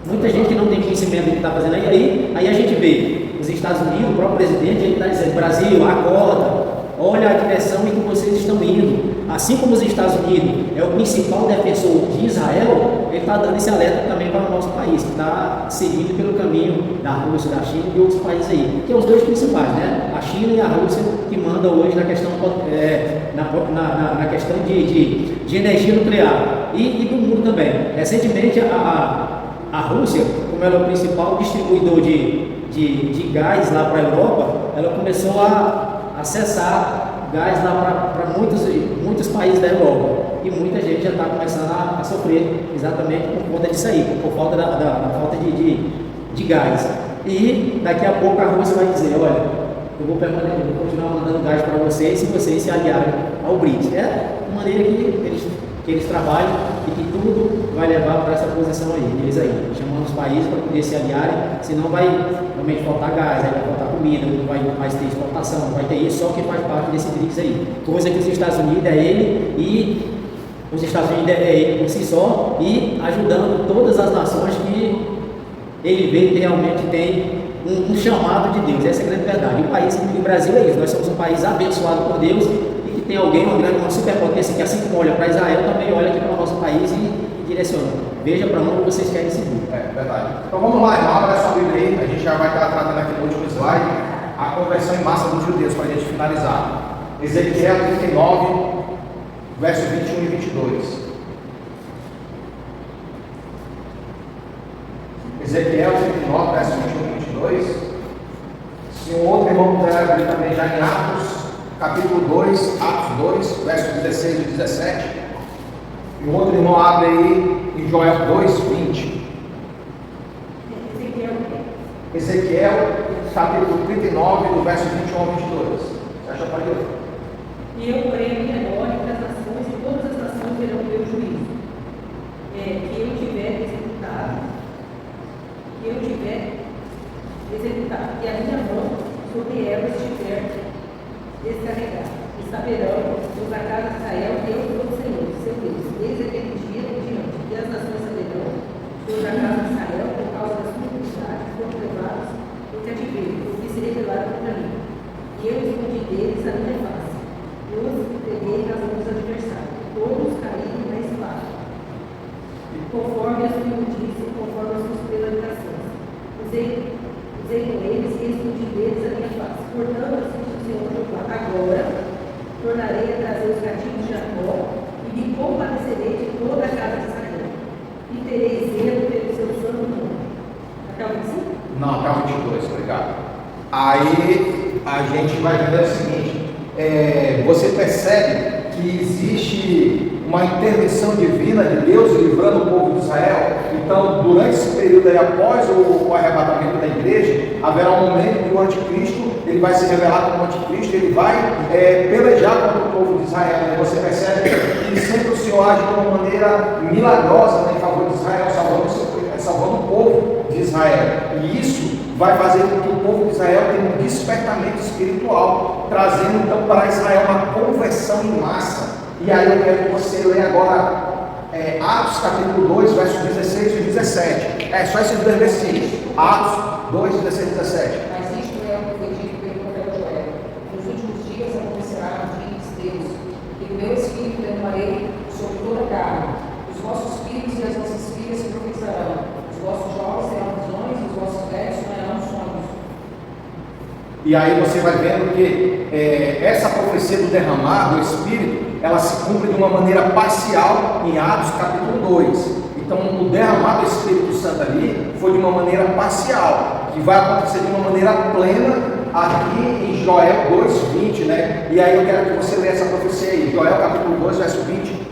Muita gente que não tem conhecimento do que está fazendo. Aí a gente vê os Estados Unidos, o próprio presidente, ele está dizendo: Brasil, acorda, olha a direção em que vocês estão indo. Assim como os Estados Unidos é o principal defensor de Israel, ele está dando esse alerta também para o nosso país, que está seguindo pelo caminho da Rússia, da China e de outros países aí, que são os 2 principais, né? A China e a Rússia, que mandam hoje na questão, na questão de energia nuclear e do mundo também. Recentemente, a Rússia, como ela é o principal distribuidor de gás lá para a Europa, ela começou a acessar gás lá para muitos países da Europa. E muita gente já está começando a sofrer exatamente por conta disso aí, por falta da falta de gás. E daqui a pouco a Rússia vai dizer: olha, eu vou continuar mandando gás para vocês se vocês se aliarem ao BRICS. É uma maneira que eles trabalham e que tudo vai levar para essa posição aí, eles aí, chamando os países para poder se aliarem, senão vai realmente faltar gás, aí vai faltar comida, não vai mais ter exportação, não vai ter isso, só que faz parte desse BRICS aí. Coisa que os Estados Unidos é ele e os Estados Unidos é ele por si só, e ajudando todas as nações que ele vê que realmente tem um chamado de Deus. Essa é a grande verdade. O Brasil é isso, nós somos um país abençoado por Deus, tem alguém, uma superpotência que, assim como olha para Israel, também olha aqui para o nosso país e direciona. Veja para onde vocês querem seguir. É verdade. Então vamos lá, irmão, abra sua Bíblia aí. A gente já vai estar tratando aqui no último slide a conversão em massa dos judeus, para a gente finalizar. Ezequiel 39, verso 21 e 22. Ezequiel 39, verso 21 e 22. Se um outro irmão puder abrir também já em Atos, capítulo 2, Atos 2, versos 16 e 17. E o outro irmão abre aí em Joel 2:20. Ezequiel, capítulo 39, do verso 21 ao 22. Você acha para ler? E eu porei a minha glória entre as nações, e todas as nações verão o meu juízo. Que eu tiver executado, e a minha mão sobre ela estiver descarregada. E saberão os da casa de Israel que eu sou o Senhor, seu Deus. Desde aquele dia em diante, e as nações saberão os da casa de Israel, por causa das comunidades que foram levados no cativeiro, porque se rebelaram contra mim. E eu escondi deles a minha face, e os entreguei nas mãos dos adversários. Todos caíram na espada, conforme a sua imundícia, conforme as suas prevaricações. Usei com eles e escondi deles a minha face. Portanto, assim diz o Senhor Jeová, agora tornarei a trazer os cativos de Jacó e me compadecerei de toda a casa de Israel. E terei zelo pelo seu santo nome. Até o 25? Não, até o 22, obrigado. Aí a gente vai ver o seguinte: você percebe que existe uma intervenção divina de Deus livrando o povo de Israel. Então, durante esse período aí, após o arrebatamento da igreja, haverá um momento que o anticristo, ele vai se revelar como anticristo, ele vai pelejar contra o povo de Israel. E você percebe que sempre o Senhor age de uma maneira milagrosa, né, em favor de Israel, salvando o povo de Israel. E isso vai fazer com que o povo de Israel tenha um despertamento espiritual, trazendo então para Israel uma conversão em massa. E aí eu quero que você leia agora Atos capítulo 2, versos 16 e 17. Só esses dois versículos. Atos 2, 16 e 17. Mas isto é o que foi dito pelo profeta Joel. Nos últimos dias acontecerá, diz Deus, que o meu espírito derramarei sobre toda a carne. Os vossos filhos e as vossas filhas profetizarão. Os vossos jovens terão visões, e os vossos velhos sonharão sonhos. E aí você vai vendo que essa profecia do derramar do Espírito, ela se cumpre de uma maneira parcial em Atos capítulo 2. Então o derramar do Espírito Santo ali foi de uma maneira parcial, que vai acontecer de uma maneira plena aqui em Joel 2:20, né? E aí eu quero que você leia essa profecia aí, Joel capítulo 2, verso 20.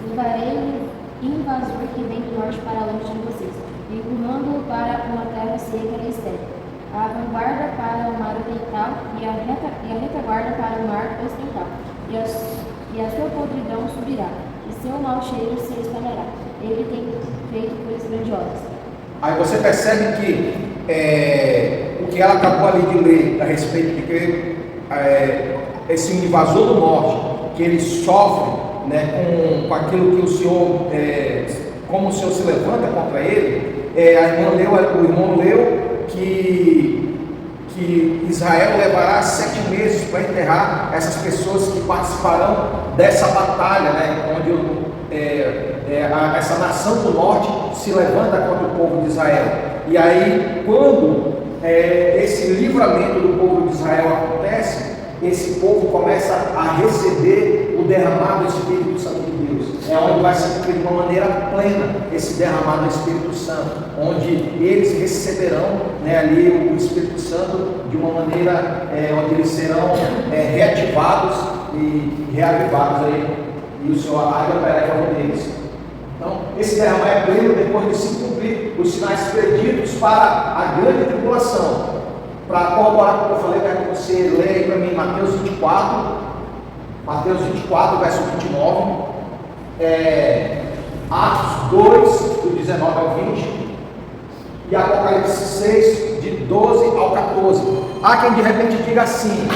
Levarei invasor que vem do norte para longe de vocês, empurrando-o para uma terra seca e estéril. A vanguarda para o mar oriental e a retaguarda para o mar ocidental. E a sua podridão subirá, e seu mau cheiro se espalhará. Ele tem feito coisas grandiosas. Aí você percebe que o que ela acabou ali de ler a respeito de que esse invasor do norte, que ele sofre, né, com aquilo que o Senhor, como o Senhor se levanta contra ele, o irmão leu que Israel levará 7 meses para enterrar essas pessoas que participarão dessa batalha, né, onde essa nação do norte se levanta contra o povo de Israel. E aí, quando esse livramento do povo de Israel acontece, esse povo começa a receber o derramar do Espírito Santo de Deus. É onde vai se cumprir de uma maneira plena esse derramar do Espírito Santo, onde eles receberão, né, ali o Espírito Santo de uma maneira onde eles serão reativados e reavivados aí, e o Senhor operará em favor deles. Então, esse derramar é pleno depois de se cumprir os sinais preditos para a grande tribulação. Para corroborar o que eu falei, quero que você leia para mim Mateus 24, verso 29, Atos 2, do 19 ao 20, e Apocalipse 6, de 12 ao 14. Há quem de repente diga assim,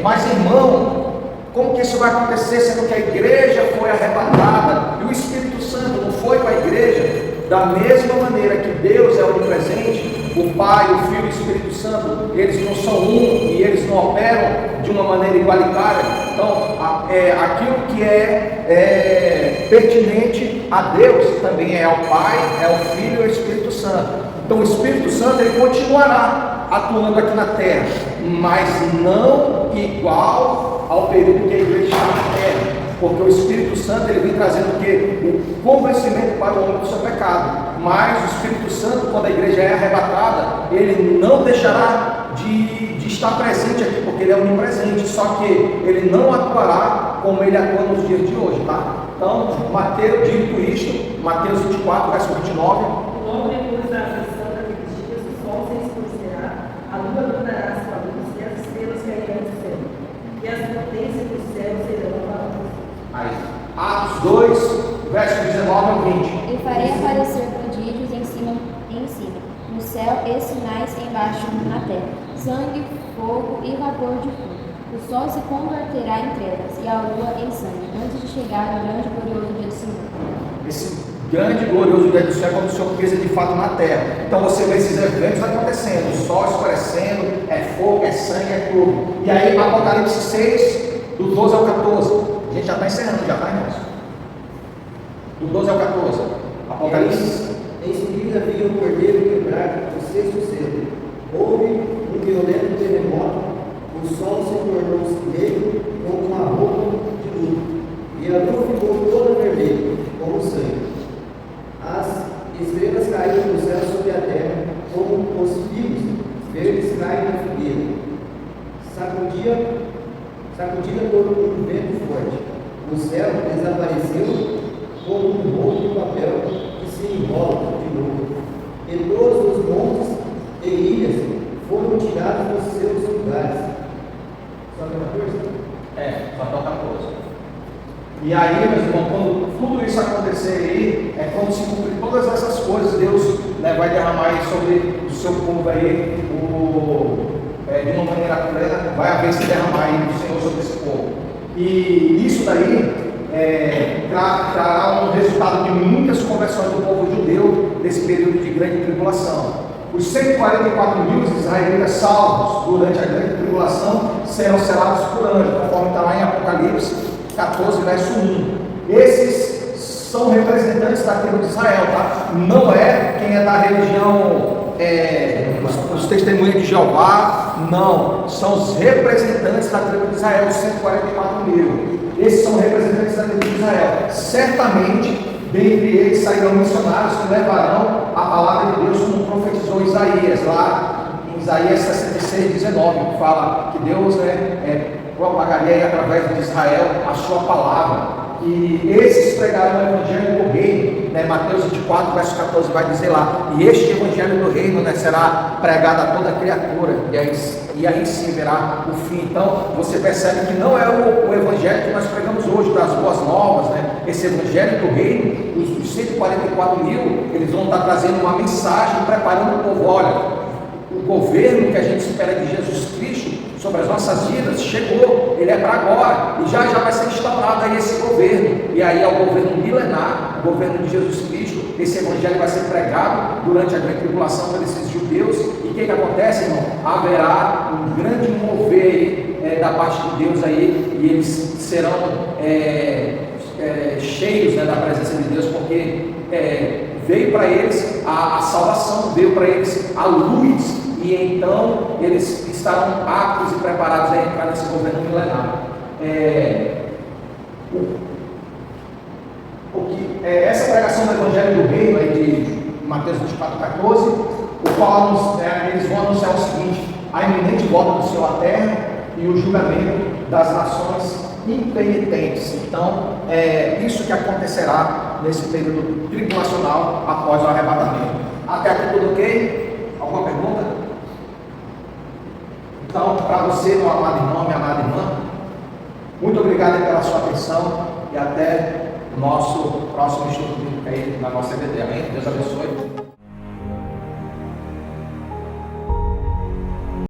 mas irmão, como que isso vai acontecer, sendo que a igreja foi arrebatada e o Espírito Santo não foi para a igreja? Da mesma maneira que Deus é onipresente, o Pai, o Filho e o Espírito Santo, eles não são um e eles não operam de uma maneira igualitária. Então, aquilo que é pertinente a Deus também é ao Pai, é ao Filho e ao Espírito Santo. Então, o Espírito Santo ele continuará atuando aqui na terra, mas não igual ao período que a igreja está na terra. Porque o Espírito Santo ele vem trazendo o quê? O convencimento para o homem do seu pecado. Mas o Espírito Santo, quando a igreja é arrebatada, ele não deixará de estar presente aqui, porque ele é onipresente. Só que ele não atuará como ele atua nos dias de hoje, tá? Então, Mateus, dito isto, Mateus 24, verso 29. Logo depois da aflição daqueles dias, o sol se escurecerá, a lua tornará sua luz e as estrelas cairão do céu, e as potências do céu serão abaladas. Aí, Atos 2, verso 19 ao 20. E farei aparecer prodígios em cima, no céu e sinais embaixo na terra, sangue, fogo e vapor de fogo. O sol se converterá em trevas e a lua em sangue, antes de chegar o grande e glorioso dia do Senhor. Esse grande e glorioso dia do Senhor é quando o Senhor pisa de fato na terra. Então você vê esses eventos acontecendo, o sol escurecendo, é fogo, é sangue, é tudo. E aí Apocalipse 6, do 12 ao 14. A gente já está encerrando, já está, irmãos? Do 12 ao 14. Apocalipse. Em seguida havia o cordeiro quebrar o sexto selo. Houve um violento terremoto, o sol se tornou negro como uma roupa de luto, e a lua ficou toda vermelha, como sangue. As estrelas caíram do céu sobre a terra, como os figos verdes caem na figueira. Sacudia todo um vento forte. O céu desapareceu como um rolo de papel que se enrola de novo. E todos os montes e ilhas foram tirados dos seus lugares. Só 14? Só está 14. E aí, meus irmãos, quando tudo isso acontecer aí, é quando se cumprir todas essas coisas, Deus, né, vai derramar aí sobre o seu povo aí, de uma maneira plena, vai haver esse derramar aí do Senhor sobre esse povo. E isso daí trará um resultado de muitas conversões do povo judeu nesse período de grande tribulação. Os 144 mil israelitas salvos durante a grande tribulação serão selados por anjo, conforme está lá em Apocalipse 14, verso 1. Esses são representantes da tribo de Israel, tá? Não é quem é da religião, os testemunhas de Jeová, não. São os representantes da tribo de Israel, os 144 mil. Esses são representantes da tribo de Israel. Certamente, dentre eles sairão missionários que levarão a palavra de Deus, como profetizou Isaías, lá em Isaías 66, 19, que fala que Deus propagaria através de Israel a sua palavra. E esses pregarão o evangelho do reino, né? Mateus 24, verso 14 vai dizer lá: e este evangelho do reino, né, será pregado a toda criatura, e aí sim verá o fim. Então você percebe que não é o evangelho que nós pregamos hoje, das boas novas, né? Esse evangelho do reino, os 144 mil, eles vão estar trazendo uma mensagem, preparando o povo. Olha, o governo que a gente espera de Jesus Cristo sobre as nossas vidas chegou, ele é para agora, e já vai ser instaurado aí esse governo, e aí é o governo milenar, o governo de Jesus Cristo. Esse evangelho vai ser pregado durante a grande tribulação por esses judeus, e o que acontece, irmão? Haverá um grande mover aí, da parte de Deus aí, e eles serão cheios, né, da presença de Deus, porque veio para eles a salvação, veio para eles a luz, e então eles estarão aptos e preparados a entrar nesse governo milenar. Essa pregação do Evangelho do Reino aí de Mateus 24, 14, o qual eles vão anunciar o seguinte: a iminente volta do Senhor à terra e o julgamento das nações impenitentes. Então, isso que acontecerá nesse período tribulacional após o arrebatamento. Até aqui tudo ok? Alguma pergunta? Então, para você, meu amado irmão, minha amada irmã, muito obrigado pela sua atenção e até o nosso próximo estudo bíblico aí na nossa EBD. Amém? Deus abençoe.